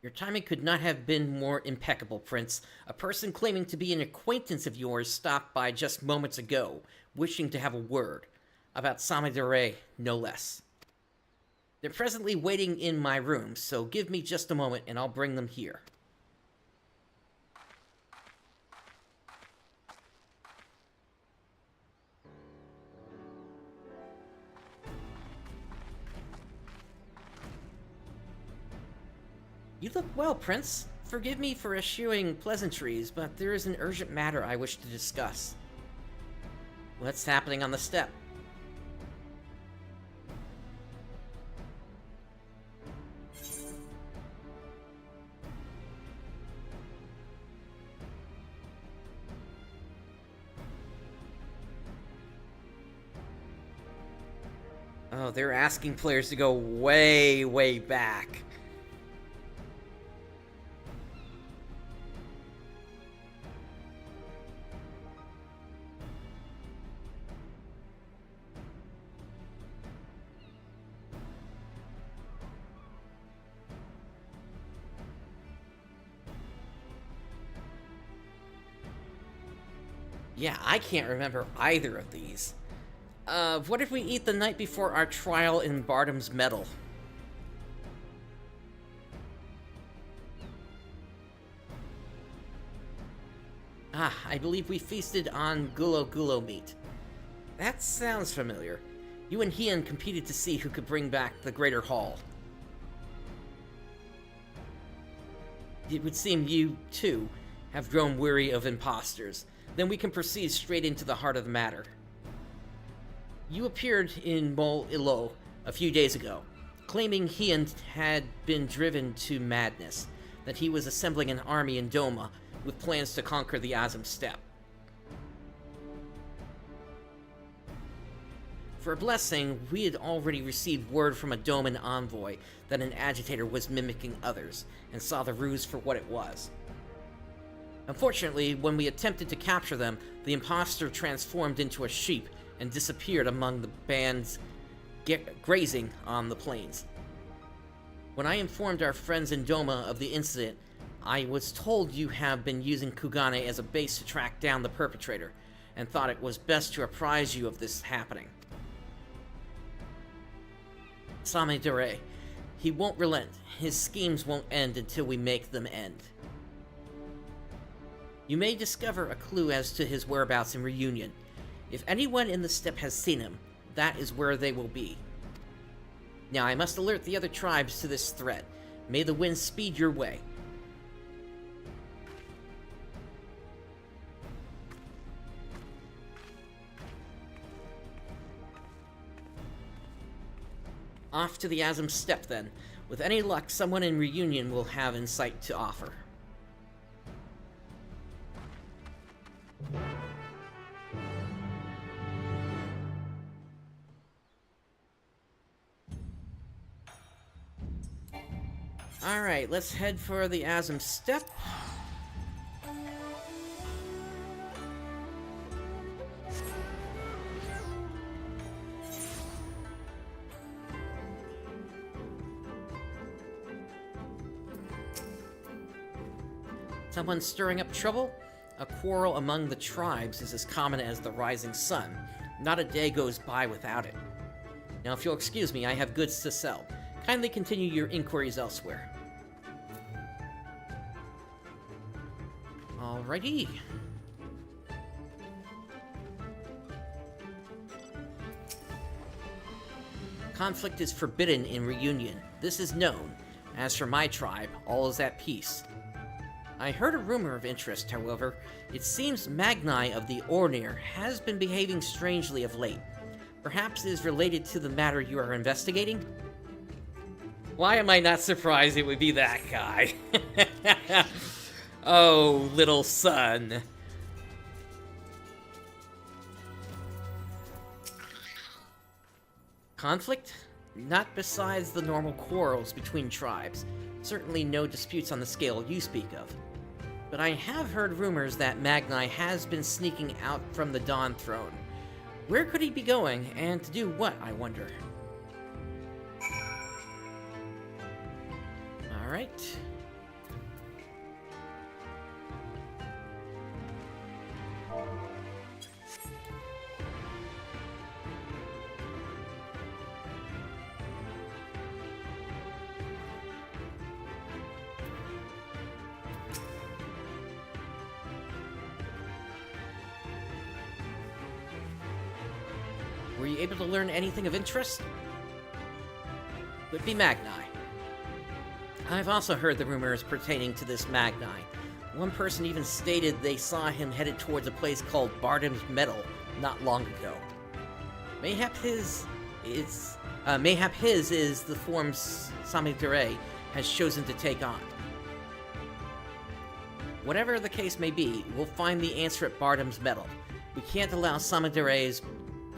Your timing could not have been more impeccable, Prince. A person claiming to be an acquaintance of yours stopped by just moments ago, wishing to have a word. About Samidare, no less. They're presently waiting in my room, so give me just a moment and I'll bring them here. You look well, Prince. Forgive me for eschewing pleasantries, but there is an urgent matter I wish to discuss. What's happening on the step? Oh, they're asking players to go way, way back. Yeah, I can't remember either of these. What if we eat the night before our trial in Bardam's Metal? Ah, I believe we feasted on gulo gulo meat. That sounds familiar. You and Heian competed to see who could bring back the Greater Hall. It would seem you, too, have grown weary of imposters. Then we can proceed straight into the heart of the matter. You appeared in Mol Ilo a few days ago, claiming Heian had been driven to madness, that he was assembling an army in Doma with plans to conquer the Azim Steppe. For a blessing, we had already received word from a Doman envoy that an agitator was mimicking others, and saw the ruse for what it was. Unfortunately, when we attempted to capture them, the imposter transformed into a sheep and disappeared among the bands grazing on the plains. When I informed our friends in Doma of the incident, I was told you have been using Kugane as a base to track down the perpetrator, and thought it was best to apprise you of this happening. Samedare, he won't relent. His schemes won't end until we make them end. You may discover a clue as to his whereabouts in Reunion. If anyone in the steppe has seen him, that is where they will be. Now I must alert the other tribes to this threat. May the wind speed your way. Off to the Azim Steppe, then. With any luck, someone in Reunion will have insight to offer. Alright, let's head for the Azim Steppe. Someone stirring up trouble? A quarrel among the tribes is as common as the rising sun. Not a day goes by without it. Now, if you'll excuse me, I have goods to sell. Kindly continue your inquiries elsewhere. Alrighty. Conflict is forbidden in Reunion. This is known. As for my tribe, all is at peace. I heard a rumor of interest, however. It seems Magni of the Ornir has been behaving strangely of late. Perhaps it is related to the matter you are investigating? Why am I not surprised it would be that guy? Oh, little son. Conflict? Not besides the normal quarrels between tribes. Certainly no disputes on the scale you speak of. But I have heard rumors that Magni has been sneaking out from the Dawn Throne. Where could he be going, and to do what, I wonder? Alright. Were you able to learn anything of interest? Would be Magni. I've also heard the rumors pertaining to this Magni. One person even stated they saw him headed towards a place called Bardam's Metal not long ago. Mayhap his is the form Samidare has chosen to take on. Whatever the case may be, we'll find the answer at Bardam's Metal. We can't allow Samidare's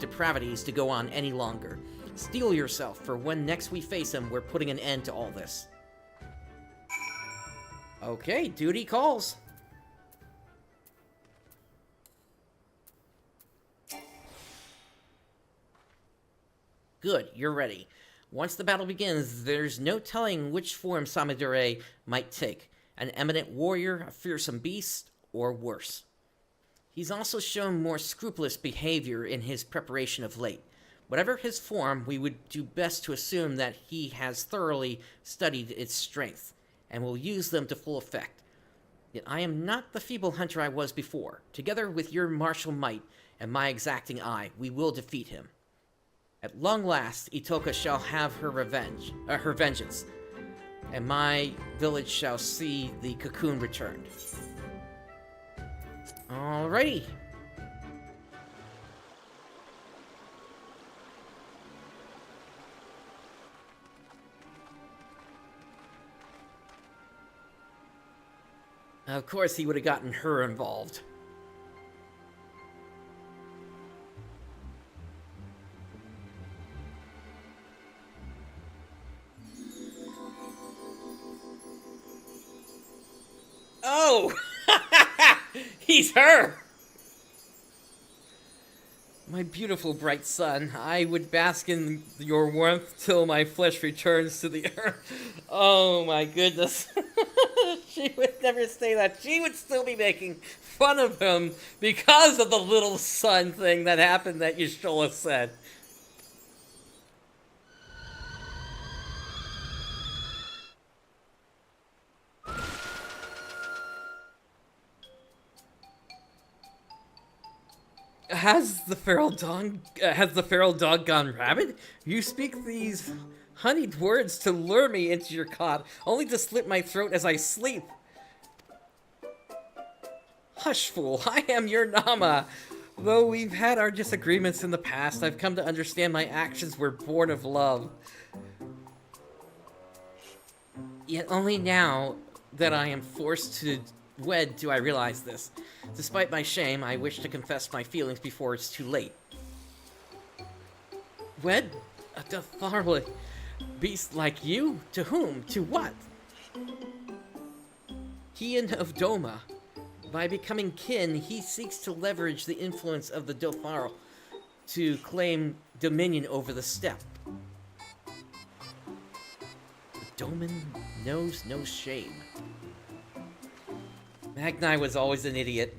depravities to go on any longer. Steel yourself, for when next we face him, we're putting an end to all this. Okay, duty calls. Good, you're ready. Once the battle begins, there's no telling which form Samidare might take. An eminent warrior, a fearsome beast, or worse. He's also shown more scrupulous behavior in his preparation of late. Whatever his form, we would do best to assume that he has thoroughly studied its strength, and will use them to full effect. Yet I am not the feeble hunter I was before. Together with your martial might, and my exacting eye, we will defeat him. At long last, Itoka shall have her vengeance, and my village shall see the cocoon returned. Alrighty. Of course, he would have gotten her involved. Oh! He's her! My beautiful bright sun, I would bask in your warmth till my flesh returns to the earth. Oh my goodness. She would never say that. She would still be making fun of him because of the little sun thing that happened that Y'shtola said. Has the feral dog gone rabid? You speak these honeyed words to lure me into your cot, only to slit my throat as I sleep. Hush, fool, I am your Nama. Though we've had our disagreements in the past, I've come to understand my actions were born of love. Yet only now that I am forced to wed do I realize this. Despite my shame, I wish to confess my feelings before it's too late. Wed? A Dawntrail beast like you? To whom? To what? Kian of Doma. By becoming kin, he seeks to leverage the influence of the Dawntrail to claim dominion over the steppe. The Doman knows no shame. Magni was always an idiot.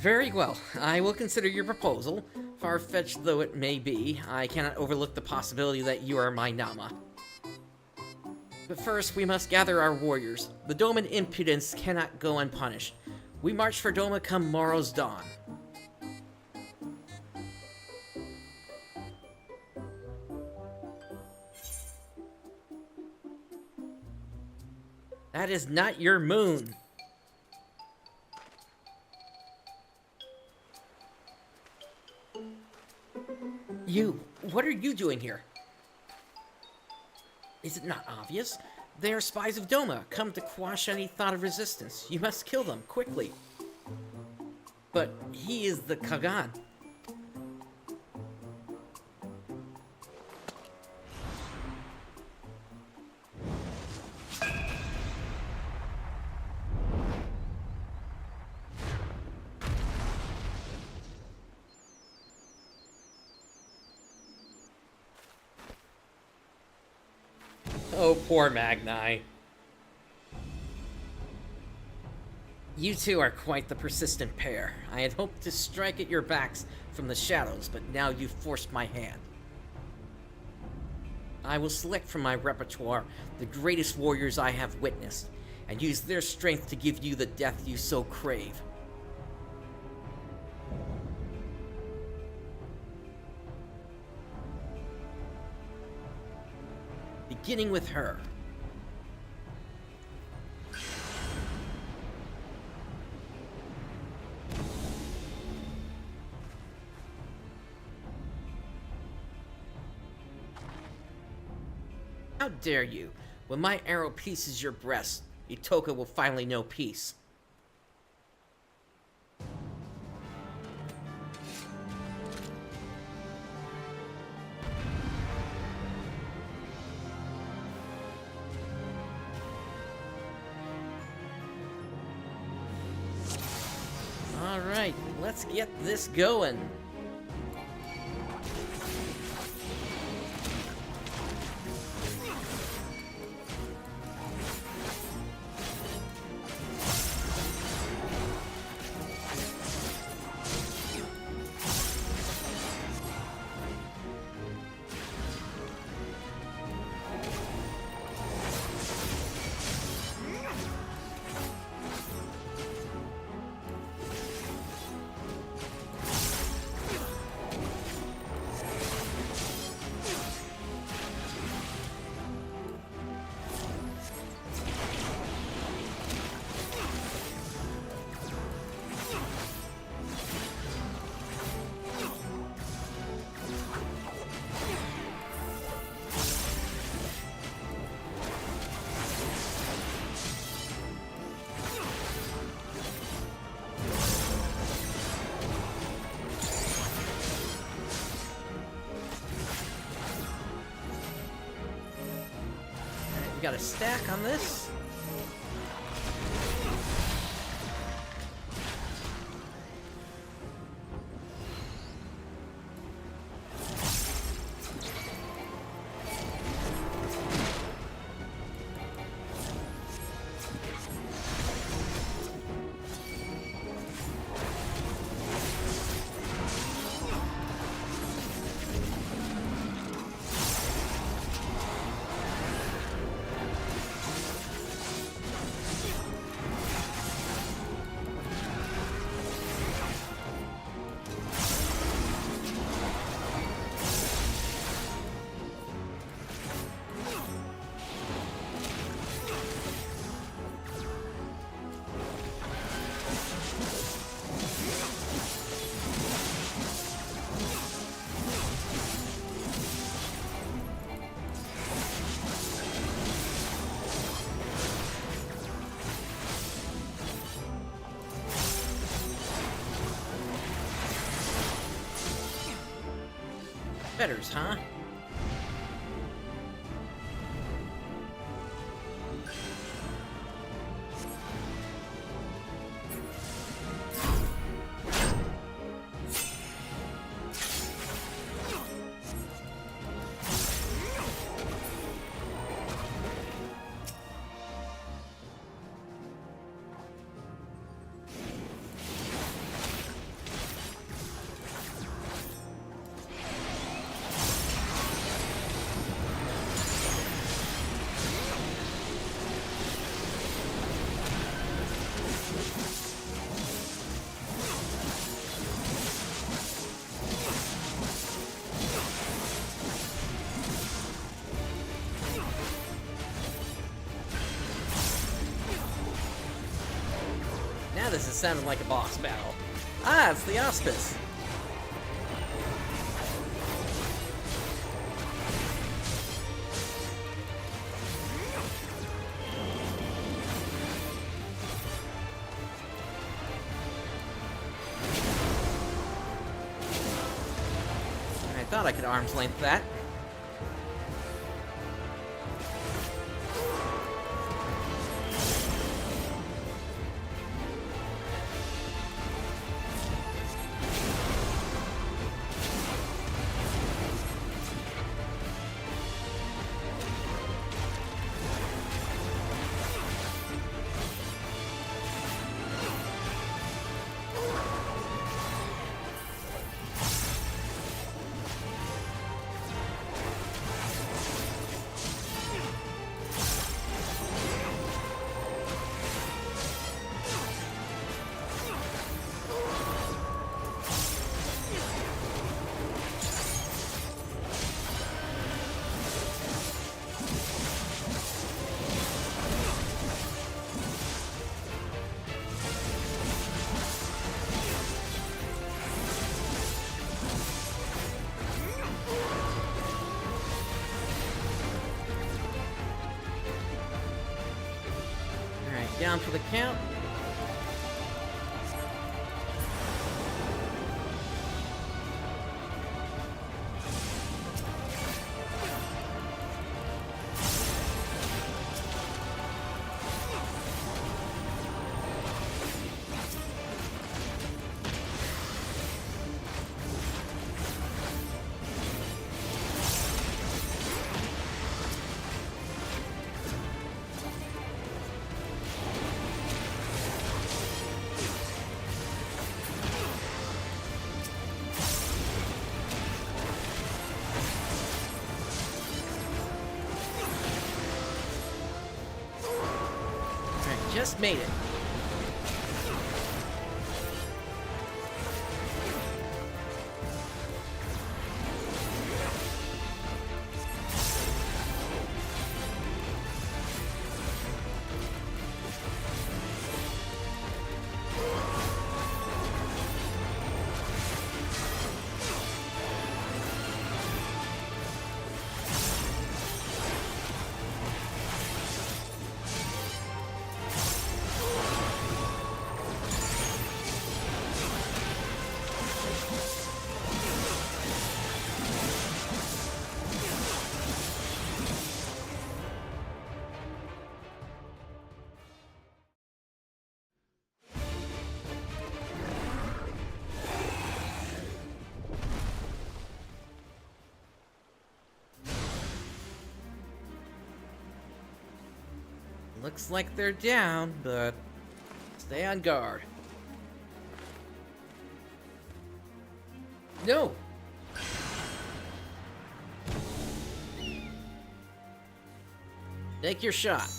Very well, I will consider your proposal. Far-fetched though it may be, I cannot overlook the possibility that you are my Nama. But first, we must gather our warriors. The Doman impudence cannot go unpunished. We march for Doma come morrow's dawn. That is not your moon. You, what are you doing here? Is it not obvious? They are spies of Doma, come to quash any thought of resistance. You must kill them, quickly. But he is the Kagan. Oh, poor Magni. You two are quite the persistent pair. I had hoped to strike at your backs from the shadows, but now you've forced my hand. I will select from my repertoire the greatest warriors I have witnessed, and use their strength to give you the death you so crave. Beginning with her. How dare you? When my arrow pierces your breast, Itoka will finally know peace. Alright, let's get this going. got a stack on this. Fetters, huh? Now this is sounding like a boss battle. Ah, it's the Auspice. I thought I could arm's length that. Down for the count. Just made it. Looks like they're down, but stay on guard. No! Take your shot.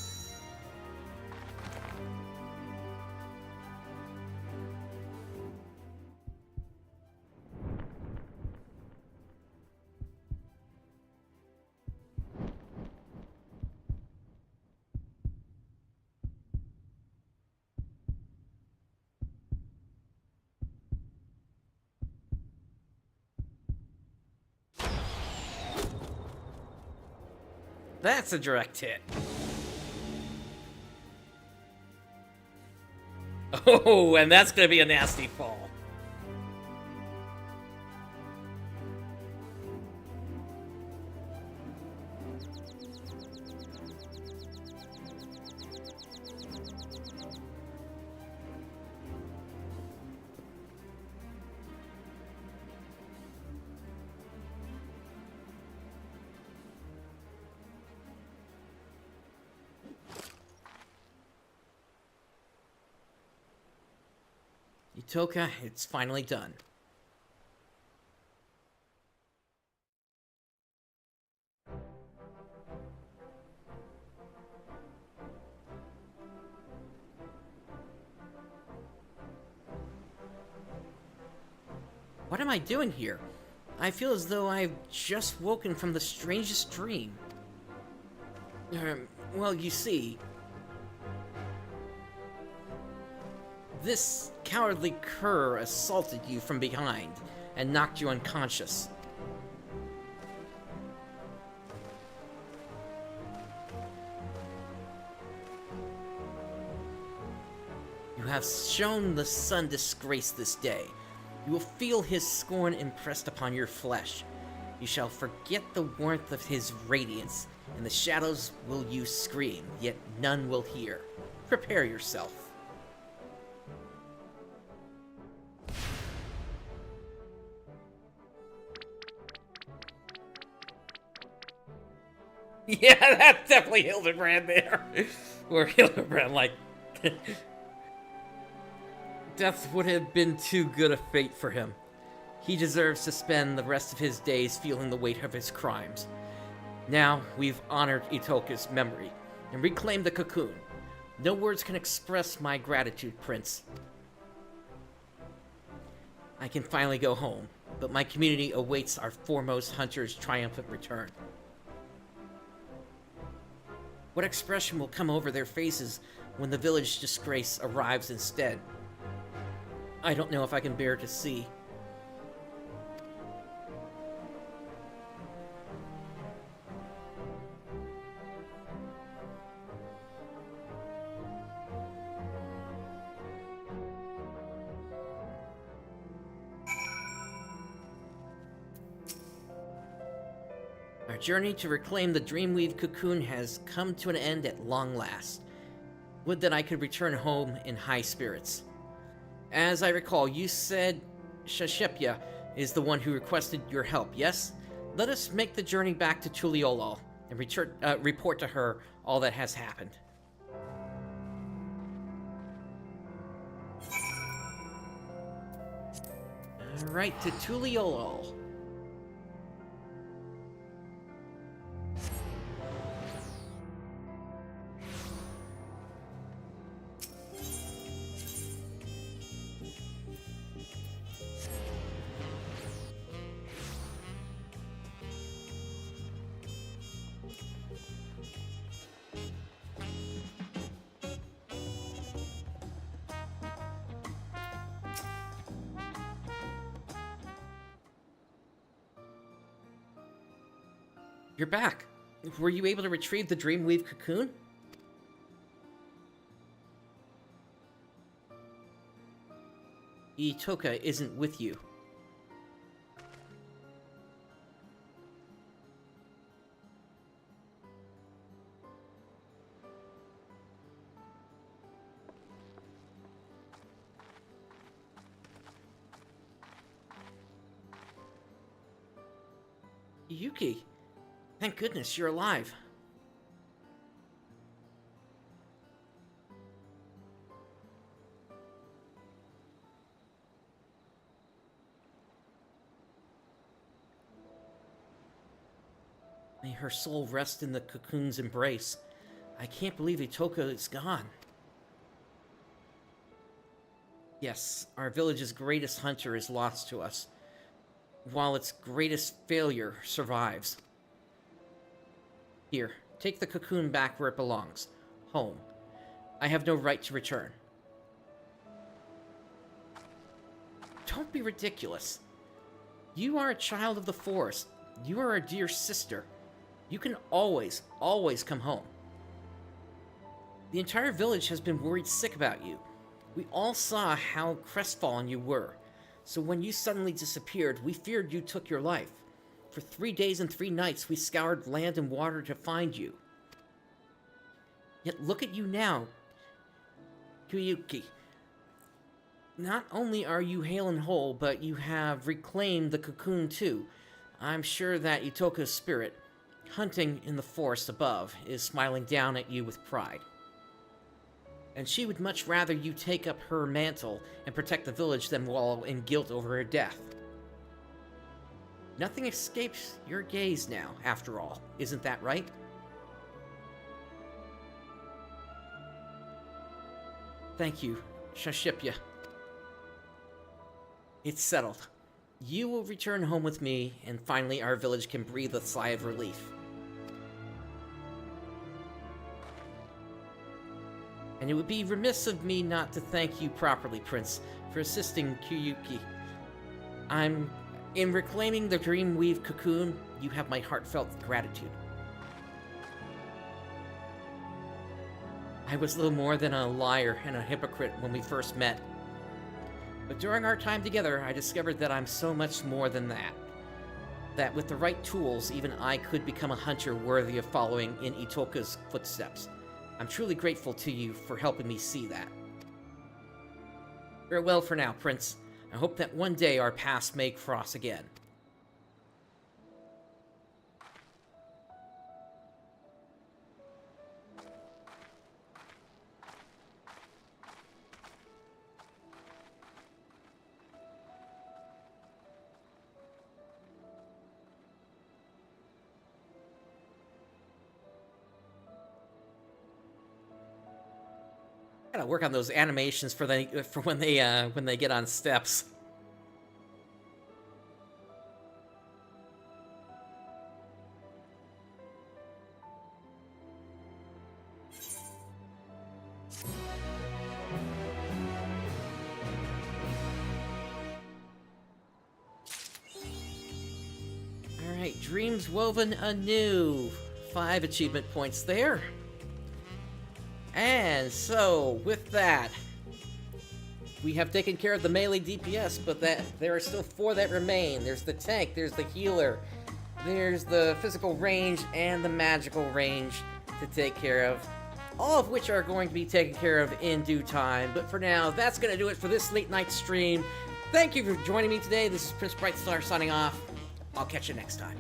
That's a direct hit. Oh, and that's gonna be a nasty fall. Utoka, it's finally done. What am I doing here? I feel as though I've just woken from the strangest dream. Well, you see, this cowardly cur assaulted you from behind and knocked you unconscious. You have shown the sun disgrace this day. You will feel his scorn impressed upon your flesh. You shall forget the warmth of his radiance. In the shadows will you scream, yet none will hear. Prepare yourself. Yeah, that's definitely Hildebrand there. Or Hildebrand, like... Death would have been too good a fate for him. He deserves to spend the rest of his days feeling the weight of his crimes. Now, we've honored Itoka's memory and reclaimed the cocoon. No words can express my gratitude, Prince. I can finally go home, but my community awaits our foremost hunter's triumphant return. What expression will come over their faces when the village disgrace arrives instead? I don't know if I can bear to see. Our journey to reclaim the Dreamweave cocoon has come to an end at long last. Would that I could return home in high spirits. As I recall, you said Shashepya is the one who requested your help, yes? Let us make the journey back to Tuliolol and report to her all that has happened. Alright, to Tuliolol. You're back. Were you able to retrieve the Dreamweave cocoon? Itoka isn't with you. Yuki, thank goodness you're alive. May her soul rest in the cocoon's embrace. I can't believe Itoka is gone. Yes, our village's greatest hunter is lost to us, while its greatest failure survives. Here, take the cocoon back where it belongs. Home. I have no right to return. Don't be ridiculous. You are a child of the forest. You are our dear sister. You can always come home. The entire village has been worried sick about you. We all saw how crestfallen you were. So when you suddenly disappeared, we feared you took your life. For 3 days and 3 nights, we scoured land and water to find you. Yet look at you now, Kuyuki. Not only are you hale and whole, but you have reclaimed the cocoon too. I'm sure that Itoka's spirit, hunting in the forest above, is smiling down at you with pride. And she would much rather you take up her mantle and protect the village than wallow in guilt over her death. Nothing escapes your gaze now, after all. Isn't that right? Thank you, Shashipya. It's settled. You will return home with me, and finally our village can breathe a sigh of relief. And it would be remiss of me not to thank you properly, Prince, for assisting Kuyuki. In reclaiming the Dreamweave cocoon, you have my heartfelt gratitude. I was little more than a liar and a hypocrite when we first met. But during our time together, I discovered that I'm so much more than that. That with the right tools, even I could become a hunter worthy of following in Itoka's footsteps. I'm truly grateful to you for helping me see that. Farewell for now, Prince. I hope that one day our paths may cross again. Gotta work on those animations for when they get on steps. All right, dreams woven anew. 5 achievement points there. And so, with that, we have taken care of the melee DPS, but there are still 4 that remain. There's the tank, there's the healer, there's the physical range, and the magical range to take care of. All of which are going to be taken care of in due time. But for now, that's going to do it for this late night stream. Thank you for joining me today. This is PrinceBrightstar signing off. I'll catch you next time.